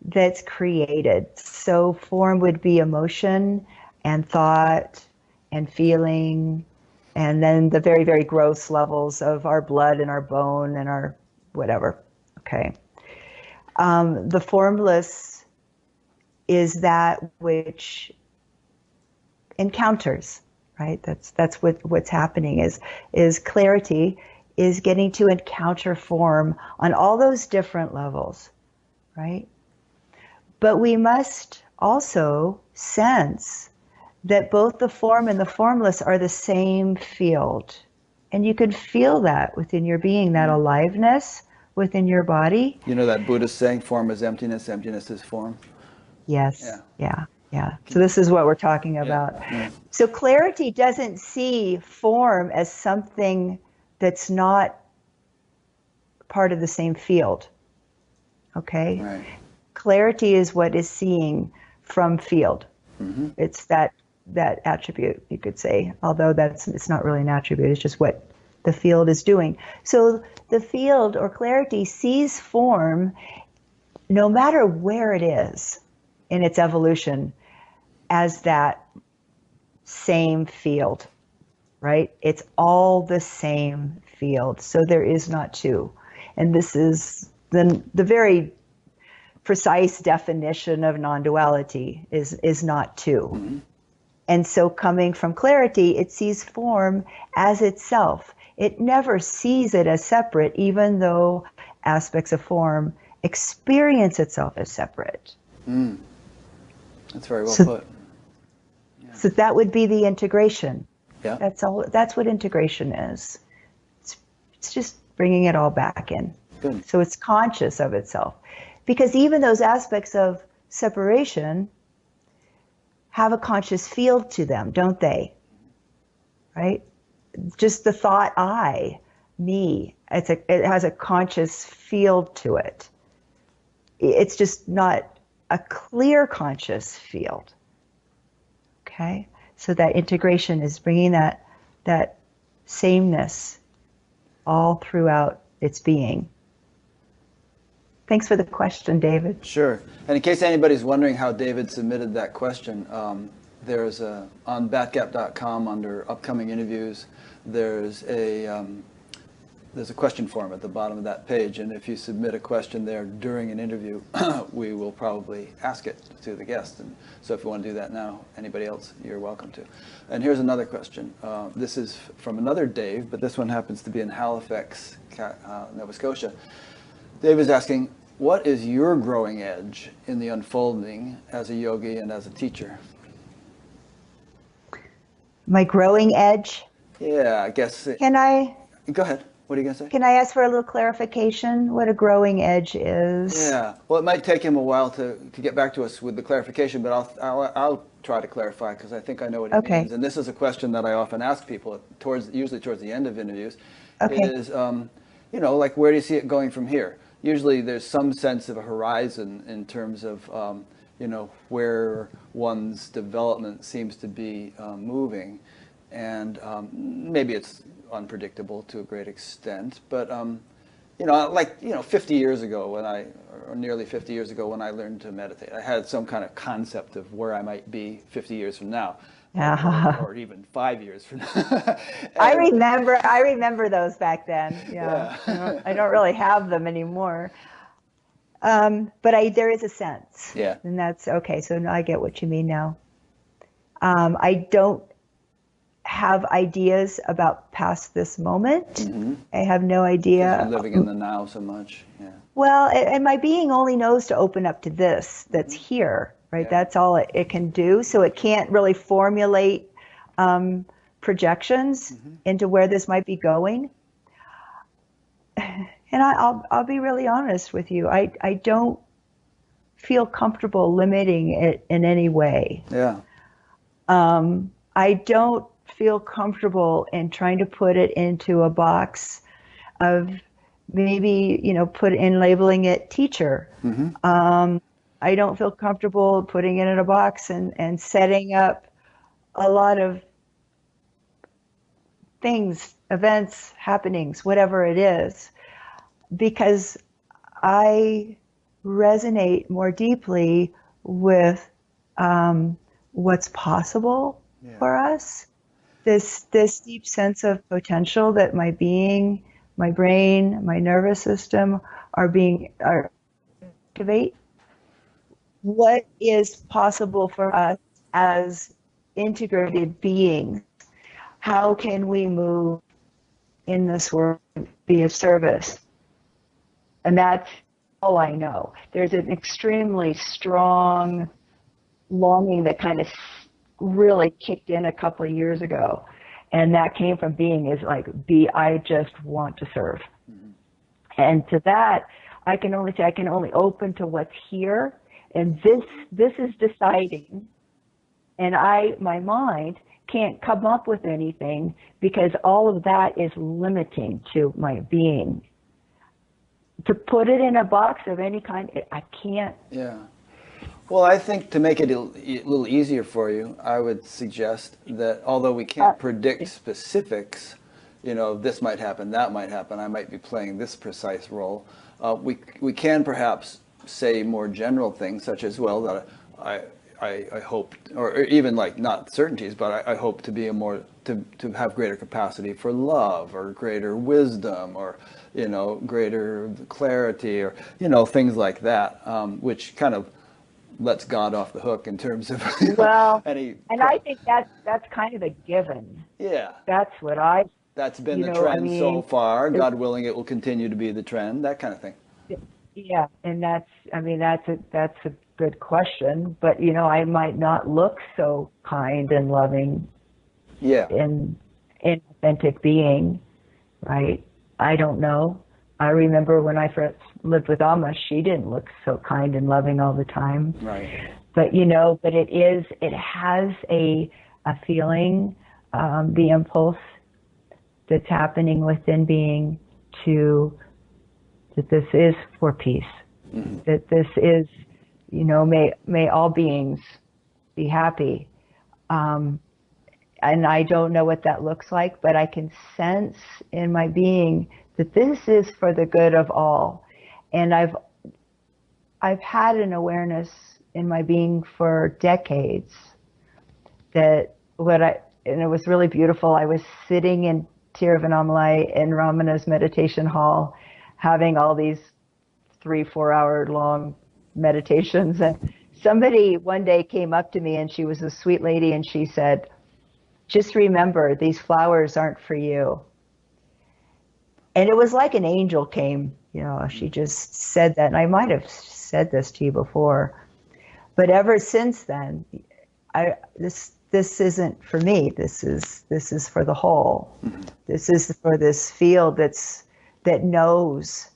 that's created. So form would be emotion and thought and feeling, and then the very, very gross levels of our blood and our bone and our whatever, okay? The formless is that which encounters, right? That's what's happening is clarity is getting to encounter form on all those different levels, right? But we must also sense that both the form and the formless are the same field. And you can feel that within your being, that aliveness within your body. You know that Buddhist saying, form is emptiness, emptiness is form? Yes. Yeah. Yeah. So this is what we're talking about. Yeah. So clarity doesn't see form as something that's not part of the same field. Okay? Right. Clarity is what is seeing from field. Mm-hmm. It's that attribute, you could say, although it's not really an attribute, it's just what the field is doing. So the field or clarity sees form no matter where it is in its evolution as that same field, right? It's all the same field. So there is not two. And this is the very precise definition of non-duality is not two. Mm-hmm. And so coming from clarity, it sees form as itself. It never sees it as separate, even though aspects of form experience itself as separate. Mm. That's very well put. Yeah. So that would be the integration. Yeah. That's what integration is. It's just bringing it all back in. Good. So it's conscious of itself. Because even those aspects of separation have a conscious field to them, don't they? Right? Just the thought I, me, it has a conscious field to it. It's just not a clear conscious field. Okay? So that integration is bringing that sameness all throughout its being. Thanks for the question, David. Sure. And in case anybody's wondering how David submitted that question, there's on batgap.com under upcoming interviews, there's a question form at the bottom of that page, and if you submit a question there during an interview, we will probably ask it to the guest. And so if you want to do that now, anybody else, you're welcome to. And here's another question. This is from another Dave, but this one happens to be in Halifax, Nova Scotia. Dave is asking, what is your growing edge in the unfolding as a yogi and as a teacher? My growing edge? Yeah, I guess. Can I? Go ahead. What are you going to say? Can I ask for a little clarification what a growing edge is? Yeah. Well, it might take him a while to get back to us with the clarification, but I'll try to clarify because I think I know what he means. And this is a question that I often ask people usually towards the end of interviews. Okay. Is like where do you see it going from here? Usually there's some sense of a horizon in terms of where one's development seems to be moving, and maybe it's unpredictable to a great extent, but 50 years ago or nearly 50 years ago when I learned to meditate, I had some kind of concept of where I might be 50 years from now. Or even 5 years from now. I remember those back then. Yeah. I don't really have them anymore. But there is a sense. Yeah. And that's okay. So now I get what you mean now. I don't have ideas about past this moment. Mm-hmm. I have no idea. You're living in the now so much. Yeah. Well, and my being only knows to open up to this that's here. Right, yeah. That's all it can do. So it can't really formulate projections into where this might be going. And I'll be really honest with you. I don't feel comfortable limiting it in any way. Yeah. I don't feel comfortable in trying to put it into a box of maybe labeling it teacher. Mm-hmm. I don't feel comfortable putting it in a box and setting up a lot of things, events, happenings, whatever it is, because I resonate more deeply with what's possible for us. This deep sense of potential that my being, my brain, my nervous system are activate. what is possible for us as integrated beings? How can we move in this world, be of service? And that's all I know. There's an extremely strong longing that kind of really kicked in a couple of years ago. And that came from being is like, I just want to serve. Mm-hmm. And to that, I can only say I can only open to what's here. And this is deciding. And my mind can't come up with anything because all of that is limiting to my being. To put it in a box of any kind, I can't. Yeah. Well, I think to make it a little easier for you, I would suggest that although we can't predict specifics, this might happen, that might happen, I might be playing this precise role, we can perhaps say more general things such as, well, that I hope, or even like not certainties, but I hope to be to have greater capacity for love or greater wisdom or, greater clarity or, things like that, which kind of lets God off the hook in terms of any. And I think that's kind of a given. Yeah. That's what That's been the trend so far. God willing, it will continue to be the trend. That kind of thing. Yeah, and that's a good question. But I might not look so kind and loving. Yeah. In authentic being, right? I don't know. I remember when I first lived with Alma, she didn't look so kind and loving all the time. Right. But but it has a feeling, the impulse that's happening within being that this is for peace. Mm-hmm. That this is, may all beings be happy. And I don't know what that looks like, but I can sense in my being that this is for the good of all. And I've had an awareness in my being for decades that and it was really beautiful. I was sitting in Tiruvannamalai in Ramana's meditation hall, having all these 3-4 hour long meditations. And somebody one day came up to me, and she was a sweet lady, and she said, "Just remember, these flowers aren't for you." And it was like an angel came, she just said that. And I might have said this to you before, but ever since then, this isn't for me. This is for the whole. Mm-hmm. This is for this field that knows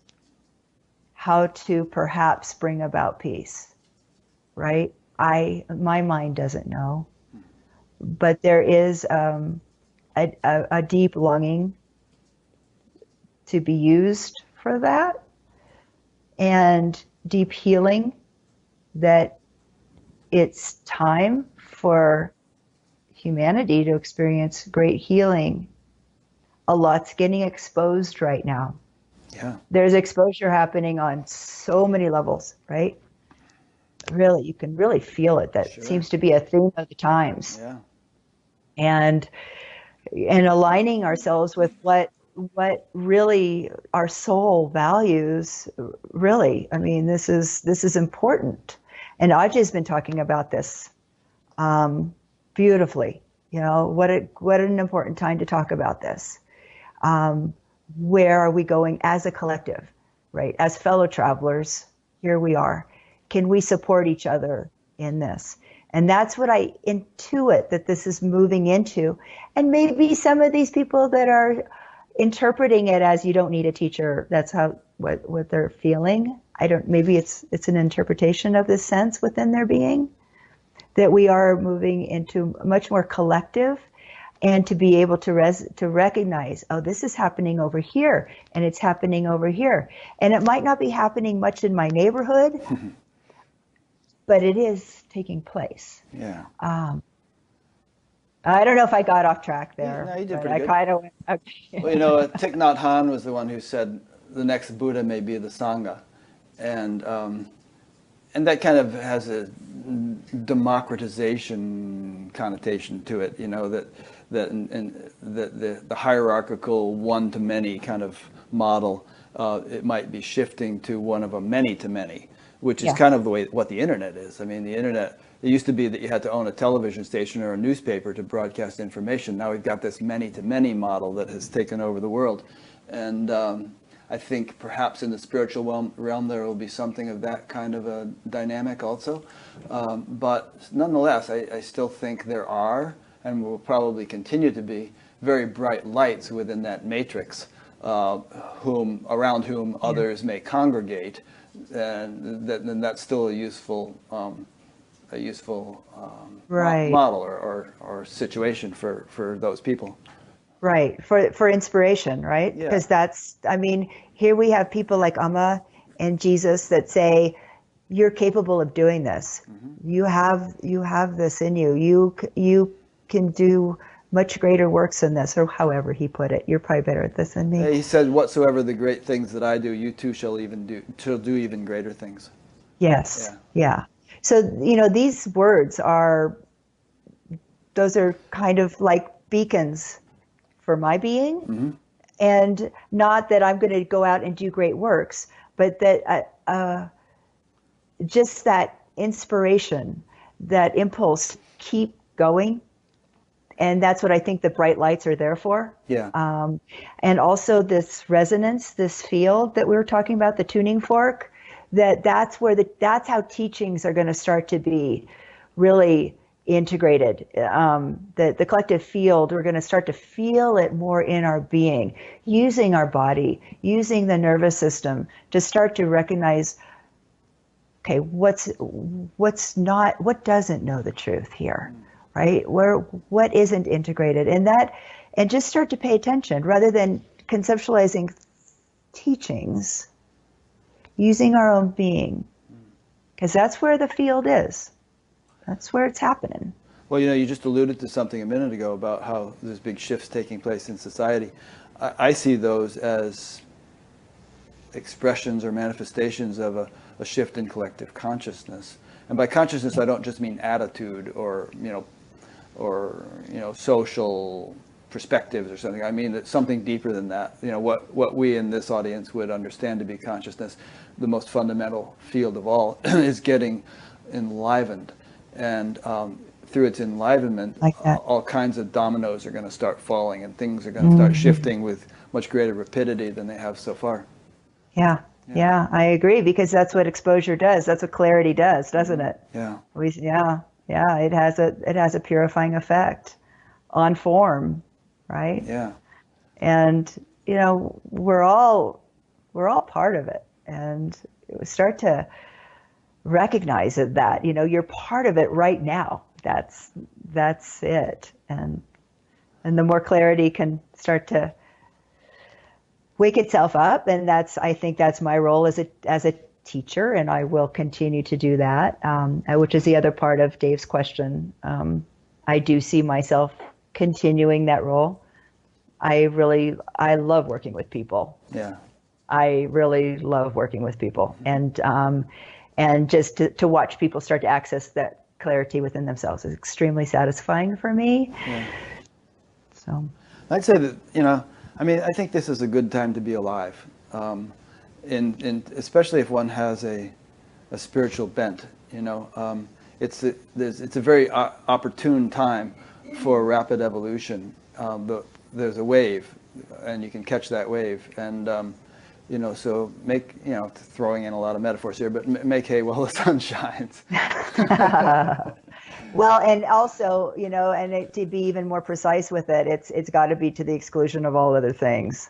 how to perhaps bring about peace, right? My mind doesn't know, but there is a deep longing to be used for that, and deep healing, that it's time for humanity to experience great healing. A lot's getting exposed right now. Yeah. There's exposure happening on so many levels, right? Really, you can really feel it. That seems to be a theme of the times. Yeah. And aligning ourselves with what really our soul values, really. I mean, this is important. And Ajay's been talking about this beautifully. What an important time to talk about this. Where are we going as a collective, right? As fellow travelers, here we are. Can we support each other in this? And that's what I intuit that this is moving into. And maybe some of these people that are interpreting it as you don't need a teacher, that's what they're feeling. Maybe it's an interpretation of this sense within their being, that we are moving into much more collective, and to be able to recognize, oh, this is happening over here, and it's happening over here. And it might not be happening much in my neighborhood, but it is taking place. Yeah. I don't know if I got off track there. No, you did pretty good. I kind of went, okay. Well, Thich Nhat Hanh was the one who said, the next Buddha may be the Sangha. And that kind of has a democratization connotation to it, that the hierarchical one-to-many kind of model, it might be shifting to one of a many-to-many. which is Yeah. kind of the way what the internet is. I mean, the internet, it used to be that you had to own a television station or a newspaper to broadcast information. Now we've got this many-to-many model that has taken over the world. And I think perhaps in the spiritual realm there will be something of that kind of a dynamic also. But nonetheless, I still think there are, and will probably continue to be, very bright lights within that matrix, around whom others may congregate, and then that's still a useful Right. model or situation for those people. Right. For inspiration, right? Yeah. Because I mean, here we have people like Amma and Jesus that say, you're capable of doing this. Mm-hmm. You have this in you. You can do much greater works than this, or however he put it. You're probably better at this than me. He said, "Whatsoever the great things that I do, you too shall do even greater things." Yes. Yeah. So, these words those are kind of like beacons for my being. Mm-hmm. And not that I'm going to go out and do great works, but that just that inspiration, that impulse to keep going. And that's what I think the bright lights are there for. Yeah. And also this resonance, this field that we were talking about, the tuning fork, that's how teachings are going to start to be really integrated. The collective field, we're going to start to feel it more in our being, using our body, using the nervous system to start to recognize, okay, what doesn't know the truth here, right? What isn't integrated, and just start to pay attention rather than conceptualizing teachings, using our own being, because that's where the field is. That's where it's happening. Well, you just alluded to something a minute ago about how there's big shifts taking place in society. I see those as expressions or manifestations of a shift in collective consciousness. And by consciousness, I don't just mean attitude or social perspectives or something. I mean that something deeper than that. What we in this audience would understand to be consciousness, the most fundamental field of all, is getting enlivened. And through its enlivenment, Like that. all kinds of dominoes are going to start falling, and things are going to start shifting with much greater rapidity than they have so far. Yeah, I agree, because that's what exposure does. That's what clarity does, doesn't it? Yeah. It has a purifying effect on form, right? Yeah. And we're all part of it, and start to recognize that you're part of it right now. That's it, and the more clarity can start to wake itself up, and I think that's my role as a teacher, and I will continue to do that, which is the other part of Dave's question. I do see myself continuing that role. I love working with people. Yeah. I really love working with people, and just to watch people start to access that clarity within themselves is extremely satisfying for me. Yeah. So I'd say that, I think this is a good time to be alive, especially if one has a spiritual bent. It's a very opportune time for rapid evolution. There's a wave, and you can catch that wave, and so throwing in a lot of metaphors here, but make hay while the sun shines. Well, and also, to be even more precise with it, it's got to be to the exclusion of all other things.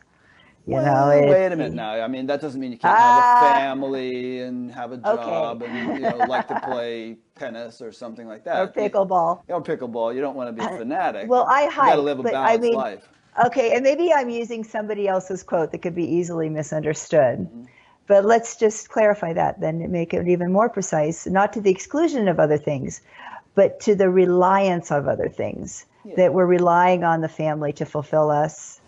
Wait a minute now. That doesn't mean you can't have a family and have a job and like to play tennis or something like that. Or pickleball. Pickleball. You don't want to be a fanatic. Well, I hike. You got to live a balanced life. Okay, and maybe I'm using somebody else's quote that could be easily misunderstood. Mm-hmm. But let's just clarify that, then make it even more precise, not to the exclusion of other things, but to the reliance of other things, that we're relying on the family to fulfill us,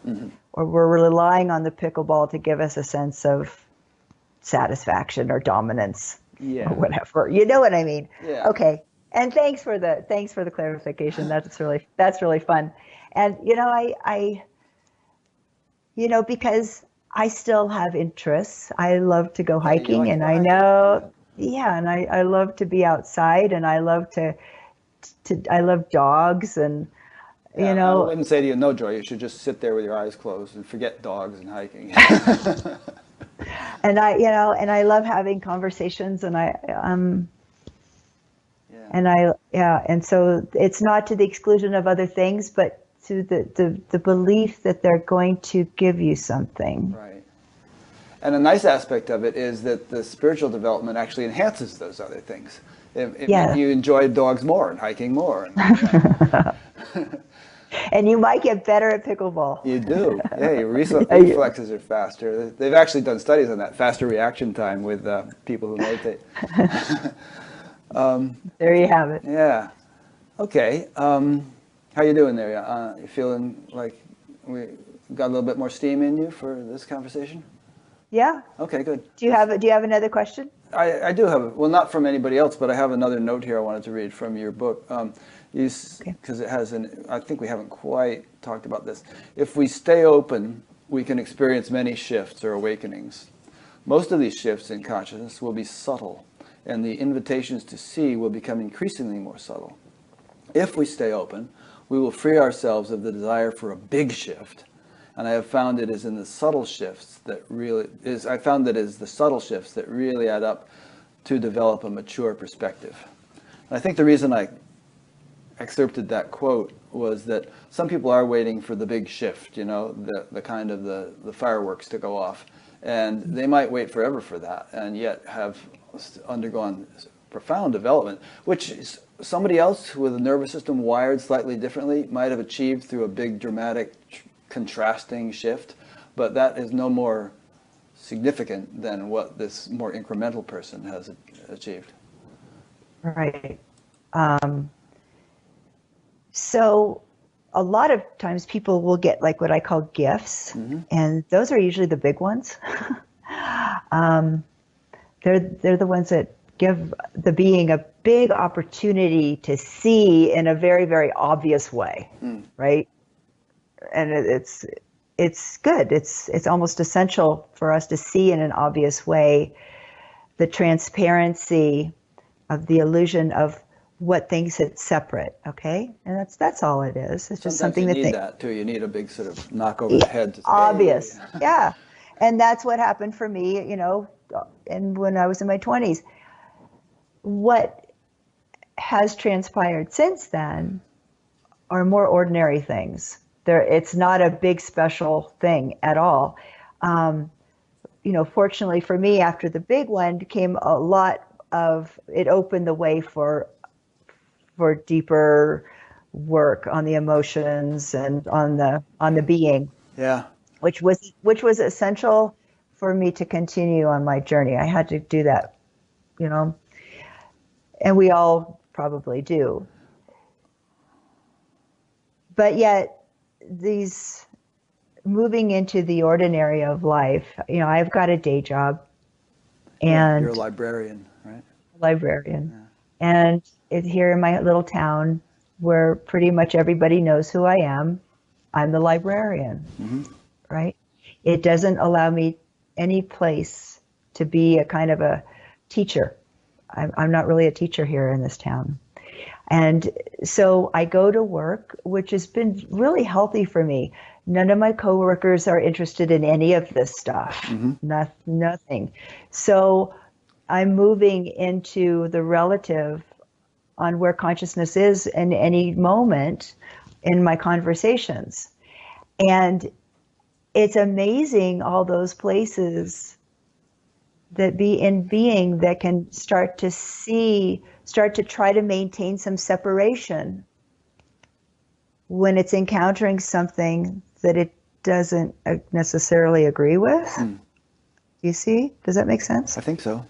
or we're relying on the pickleball to give us a sense of satisfaction or dominance, or whatever. You know what I mean? Yeah. Okay. And thanks for the clarification. That's really fun. And because I still have interests. I love to go hiking, and I know yeah, and I love to be outside, and I love I love dogs, and Yeah, you I know, wouldn't say to you, no, Joy, you should just sit there with your eyes closed and forget dogs and hiking. and and I love having conversations, Yeah, yeah, and so it's not to the exclusion of other things, but to the belief that they're going to give you something. right. And a nice aspect of it is that the spiritual development actually enhances those other things. Yeah. You enjoy dogs more and hiking more. And, And you might get better at pickleball. you do. Yeah, your Yeah, reflexes are faster. They've actually done studies on that, faster reaction time with people who meditate. there you have it. Yeah. Okay. How you doing there? You feeling like we got a little bit more steam in you for this conversation? Yeah. Okay, good. Do you have another question? I do have, well, not from anybody else, but I have another note here I wanted to read from your book. Okay. Because it has I think we haven't quite talked about this. If we stay open, we can experience many shifts or awakenings. Most of these shifts in consciousness will be subtle, and the invitations to see will become increasingly more subtle. If we stay open, we will free ourselves of the desire for a big shift. And I have found it is in the subtle shifts that the subtle shifts that really add up to develop a mature perspective. And I think the reason I excerpted that quote was that some people are waiting for the big shift, the kind of the fireworks to go off. And they might wait forever for that and yet have undergone profound development, which somebody else with a nervous system wired slightly differently might have achieved through a big dramatic contrasting shift, but that is no more significant than what this more incremental person has achieved. Right. So a lot of times people will get like what I call gifts, and those are usually the big ones. They're the ones that give the being a big opportunity to see in a very, very obvious way, right? And it's good. It's almost essential for us to see in an obvious way the transparency of the illusion of what thinks it's separate. Okay, and that's all it is. It's just Sometimes something you that need that too. You need a big sort of knock over the head to say, obvious. hey. Yeah, and that's what happened for me. And when I was in my 20s, what has transpired since then are more ordinary things. It's not a big special thing at all. Fortunately for me, after the big one came a lot of, it opened the way for deeper work on the emotions and on the being. Yeah. Which was essential for me to continue on my journey. I had to do that, and we all probably do. But yet, these moving into the ordinary of life, I've got a day job, and You're a librarian, right? Librarian, and it's here in my little town where pretty much everybody knows who I am. I'm the librarian, right? It doesn't allow me any place to be a kind of a teacher. I'm not really a teacher here in this town. And so I go to work, which has been really healthy for me. None of my coworkers are interested in any of this stuff. Nothing. So I'm moving into the relative on where consciousness is in any moment in my conversations. And it's amazing all those places that being that can start to try to maintain some separation when it's encountering something that it doesn't necessarily agree with. You see? Does that make sense? I think so.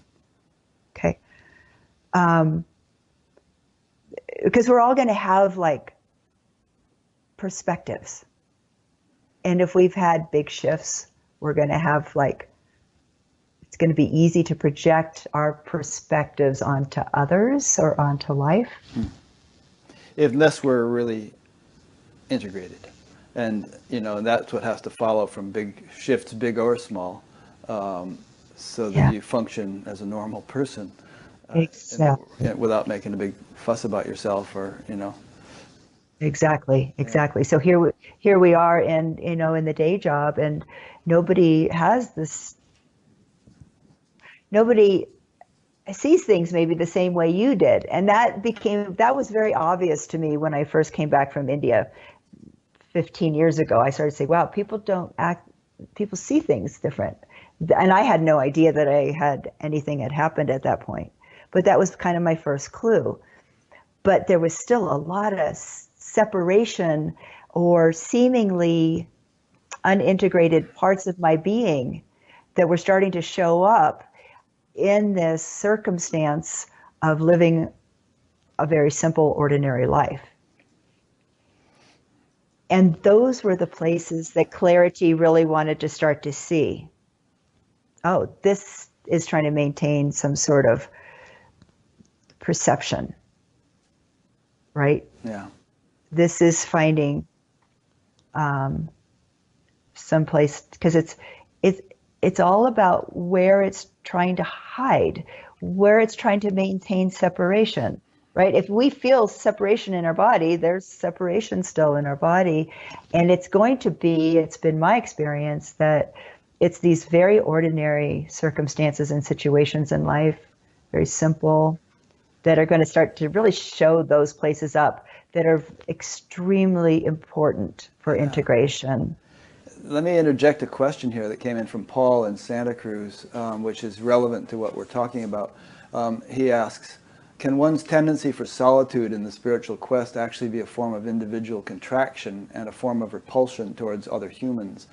Okay. Because we're all going to have like perspectives. And if we've had big shifts, we're going to have it's going to be easy to project our perspectives onto others or onto life. Unless we're really integrated. And, that's what has to follow from big shifts, big or small, so that you function as a normal person. Exactly. without making a big fuss about yourself or, Exactly. So here we are in, in the day job, and nobody has this, nobody sees things maybe the same way you did. And that was very obvious to me when I first came back from India 15 years ago. I started to say, wow, people see things different. And I had no idea that anything had happened at that point. But that was kind of my first clue. But there was still a lot of separation or seemingly unintegrated parts of my being that were starting to show up in this circumstance of living a very simple, ordinary life. And those were the places that clarity really wanted to start to see. Oh, this is trying to maintain some sort of perception, right? Yeah. This is finding some place, because it's all about where it's trying to hide, where it's trying to maintain separation, right? If we feel separation in our body, there's separation still in our body. And it's been my experience that it's these very ordinary circumstances and situations in life, very simple, that are going to start to really show those places up that are extremely important for integration. Let me interject a question here that came in from Paul in Santa Cruz, which is relevant to what we're talking about. He asks, can one's tendency for solitude in the spiritual quest actually be a form of individual contraction and a form of repulsion towards other humans?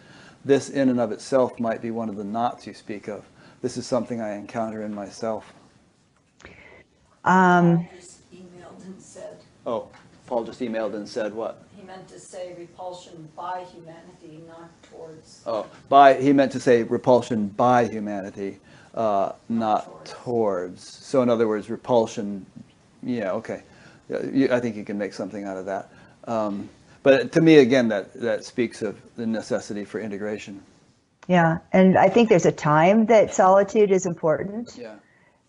This in and of itself might be one of the knots you speak of. This is something I encounter in myself. Paul just emailed and said. Oh, Paul just emailed and said what? He meant to say repulsion by humanity, not towards. Oh, he meant to say repulsion by humanity, not towards. So in other words, repulsion, yeah, okay. I think you can make something out of that. But to me, again, that speaks of the necessity for integration. Yeah, and I think there's a time that solitude is important. Yeah.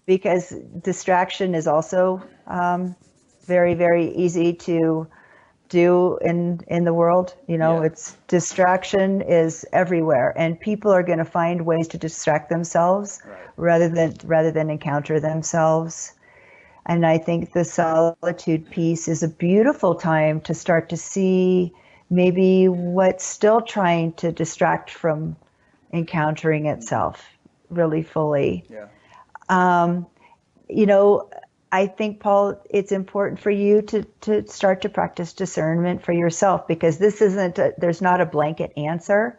Because distraction is also very, very easy to do in the world. It's distraction is everywhere, and people are going to find ways to distract themselves rather than encounter themselves. And I think the solitude piece is a beautiful time to start to see maybe what's still trying to distract from encountering itself really fully. Yeah. I think, Paul, it's important for you to start to practice discernment for yourself, because there's not a blanket answer.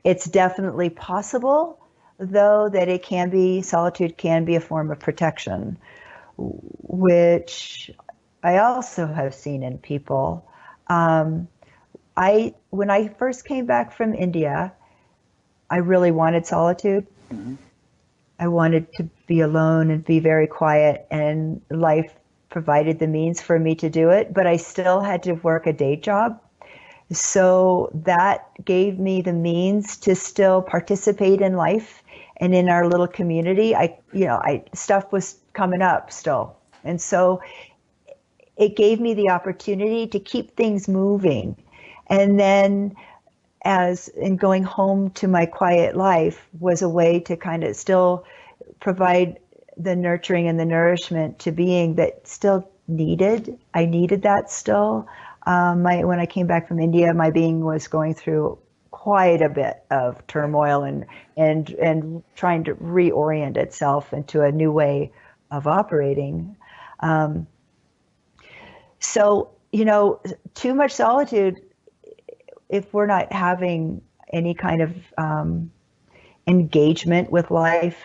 It's definitely possible, though, that solitude can be a form of protection, which I also have seen in people. When I first came back from India, I really wanted solitude. Mm-hmm. I wanted to be alone and be very quiet, and life provided the means for me to do it, but I still had to work a day job. So that gave me the means to still participate in life and in our little community. Stuff was coming up still. And so it gave me the opportunity to keep things moving. And then going home to my quiet life was a way to kind of still provide the nurturing and the nourishment to being that still needed. I needed that still. When I came back from India, my being was going through quite a bit of turmoil and trying to reorient itself into a new way of operating. So, too much solitude, if we're not having any kind of engagement with life,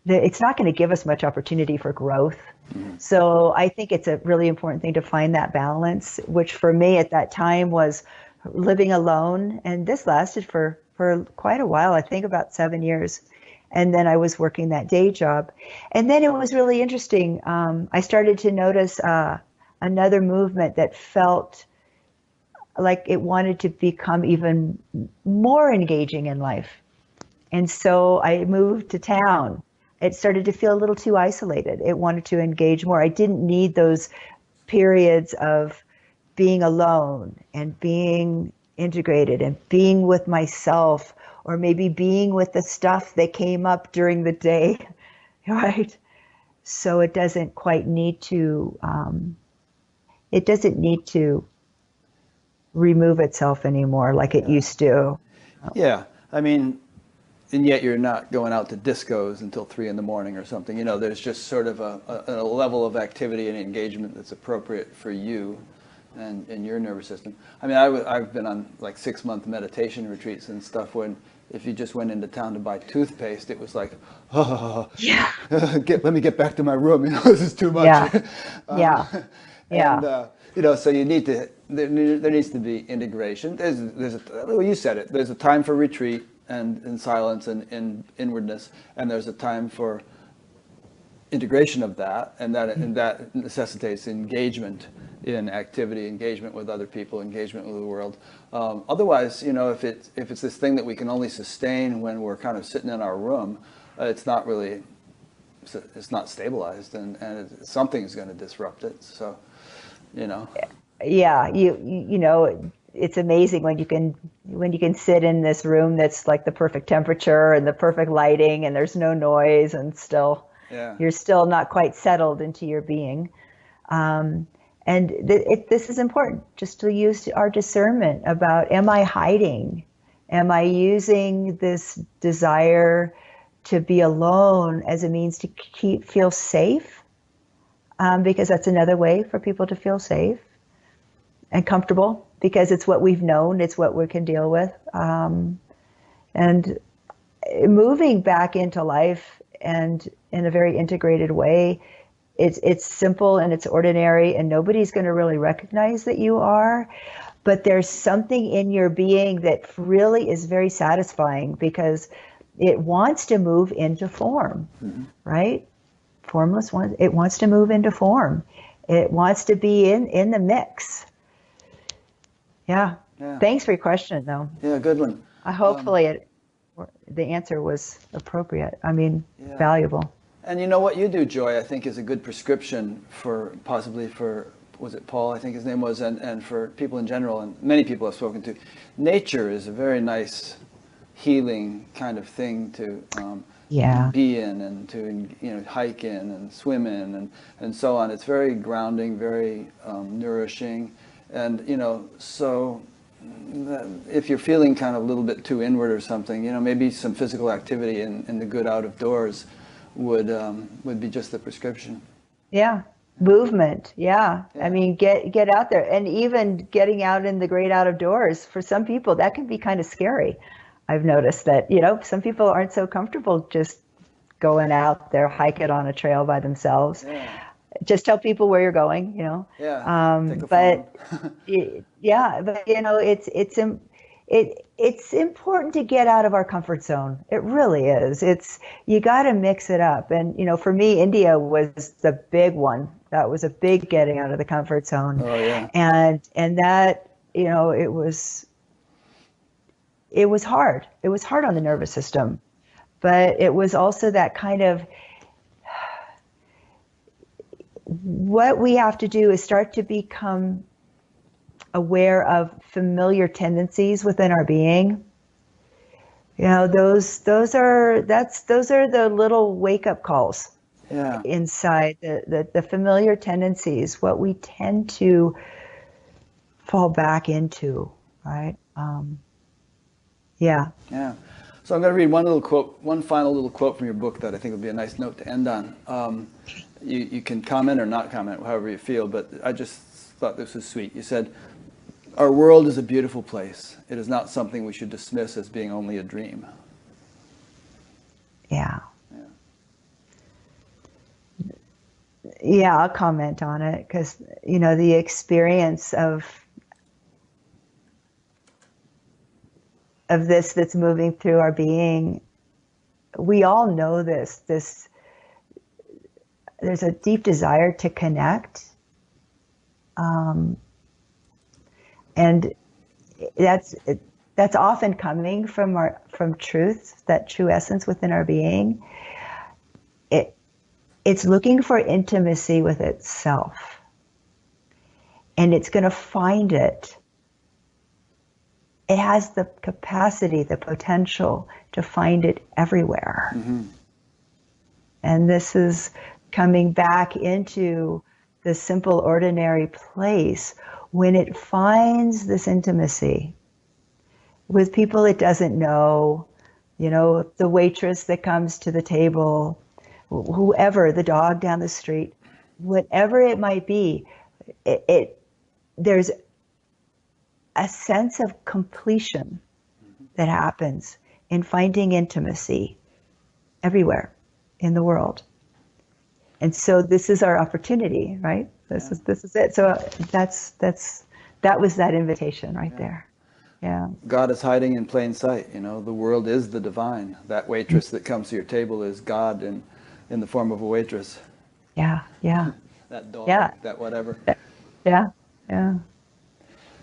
it's not going to give us much opportunity for growth. Mm-hmm. So I think it's a really important thing to find that balance, which for me at that time was living alone. And this lasted for quite a while, I think about 7 years. And then I was working that day job. And then it was really interesting. I started to notice another movement that felt like it wanted to become even more engaging in life. And so I moved to town. it started to feel a little too isolated. It wanted to engage more. I didn't need those periods of being alone and being integrated and being with myself, or maybe being with the stuff that came up during the day, right? So it doesn't quite need to, it doesn't need to remove itself anymore like it used to. Yeah, I mean, and yet you're not going out to discos until 3 in the morning or something. You know, there's just sort of a level of activity and engagement that's appropriate for you and your nervous system. I mean, I've been on like 6-month meditation retreats and stuff when if you just went into town to buy toothpaste, it was like, oh, Yeah. let me get back to my room. You know, this is too much. Yeah. Yeah. Yeah. And, you know, so you need to, there needs to be integration. Well, you said it, there's a time for retreat and silence and inwardness, and there's a time for integration of that, and that necessitates engagement in activity, engagement with other people, engagement with the world. Otherwise, you know, if it's this thing that we can only sustain when we're kind of sitting in our room, it's not really, it's not stabilized, and something's going to disrupt it. So, you know. Yeah, you know, it's amazing when you can sit in this room that's like the perfect temperature and the perfect lighting and there's no noise and still you're still not quite settled into your being. And this is important, just to use our discernment about, am I hiding? Am I using this desire to be alone as a means to feel safe? Because that's another way for people to feel safe and comfortable, because it's what we've known, it's what we can deal with. And moving back into life and in a very integrated way, it's simple and it's ordinary, and nobody's going to really recognize that you are. But there's something in your being that really is very satisfying, because it wants to move into form, right? Formless one, it wants to move into form. It wants to be in the mix. Yeah. Thanks for your question, though. Yeah, good one. Hopefully the answer was appropriate. I mean, valuable. And you know what you do, Joy, I think is a good prescription for possibly for, was it Paul, I think his name was, and for people in general, and many people I've spoken to. Nature is a very nice healing kind of thing to be in, and to hike in and swim in and so on. It's very grounding, very nourishing, and so if you're feeling kind of a little bit too inward or something, maybe some physical activity in the good out of doors would be just the prescription. Yeah. Movement. Yeah. I mean, get out there, and even getting out in the great out of doors, for some people that can be kind of scary. I've noticed that, some people aren't so comfortable just going out there, hike it on a trail by themselves. Yeah. Just tell people where you're going, Yeah. But it's important to get out of our comfort zone. It really is. You got to mix it up. And, for me, India was the big one. That was a big getting out of the comfort zone. Oh, yeah. And that, it was hard. It was hard on the nervous system. But it was also that kind of, what we have to do is start to become aware of familiar tendencies within our being. Those are the little wake-up calls. Yeah. Inside the familiar tendencies, what we tend to fall back into, right? Yeah. So I'm going to read one final little quote from your book that I think would be a nice note to end on. You can comment or not comment, however you feel, but I just thought this was sweet. You said, "Our world is a beautiful place. It is not something we should dismiss as being only a dream." Yeah, I'll comment on it, because, the experience of this that's moving through our being, we all know this. There's a deep desire to connect. And that's often coming from truth, that true essence within our being. it's looking for intimacy with itself. And it's going to find it. It has the capacity, the potential to find it everywhere. Mm-hmm. And this is coming back into the simple, ordinary place when it finds this intimacy with people it doesn't know, the waitress that comes to the table, whoever, the dog down the street, whatever it might be, there's a sense of completion that happens in finding intimacy everywhere in the world. And so this is our opportunity, right? This is it. So that was that invitation right there. Yeah. God is hiding in plain sight. The world is the divine. That waitress that comes to your table is God in the form of a waitress. Yeah. Yeah. That dog, Yeah. that whatever. Yeah. Yeah.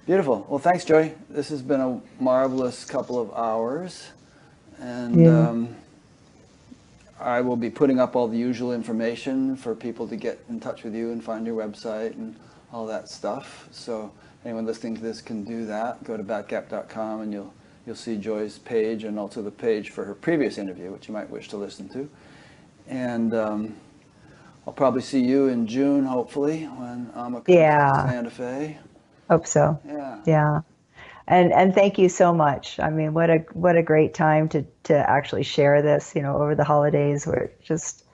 Beautiful. Well, thanks, Joy. This has been a marvelous couple of hours. And I will be putting up all the usual information for people to get in touch with you and find your website and all that stuff. So anyone listening to this can do that. Go to batgap.com and you'll see Joy's page and also the page for her previous interview, which you might wish to listen to. And I'll probably see you in June, hopefully, when Amma comes to Santa Fe. Hope so. Yeah. Yeah. And thank you so much. I mean, what a great time to actually share this, over the holidays, where just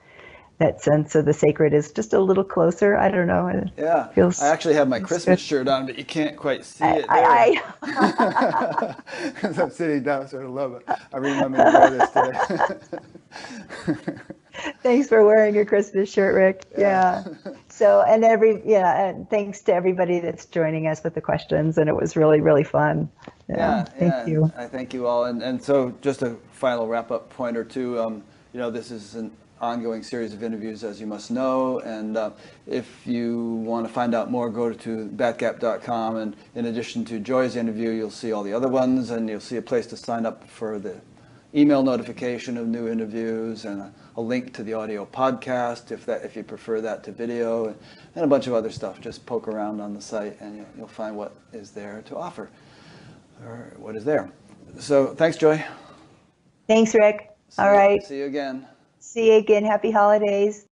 that sense of the sacred is just a little closer. I don't know. Yeah. I actually have my Christmas shirt on, but you can't quite see it there. Because I'm sitting down sort of low, but I remember to wear this today. Thanks for wearing your Christmas shirt, Rick. Yeah. So, and thanks to everybody that's joining us with the questions, and it was really, really fun. Thank you. I thank you all. And so just a final wrap-up point or two. This is an ongoing series of interviews, as you must know, and if you want to find out more, go to batgap.com, and in addition to Joy's interview, you'll see all the other ones, and you'll see a place to sign up for the email notification of new interviews, and a link to the audio podcast if you prefer that to video, and a bunch of other stuff. Just poke around on the site and you'll find what is there to offer, or what is there. So thanks, Joy. Thanks, Rick. All right. See you again. See you again. Happy holidays.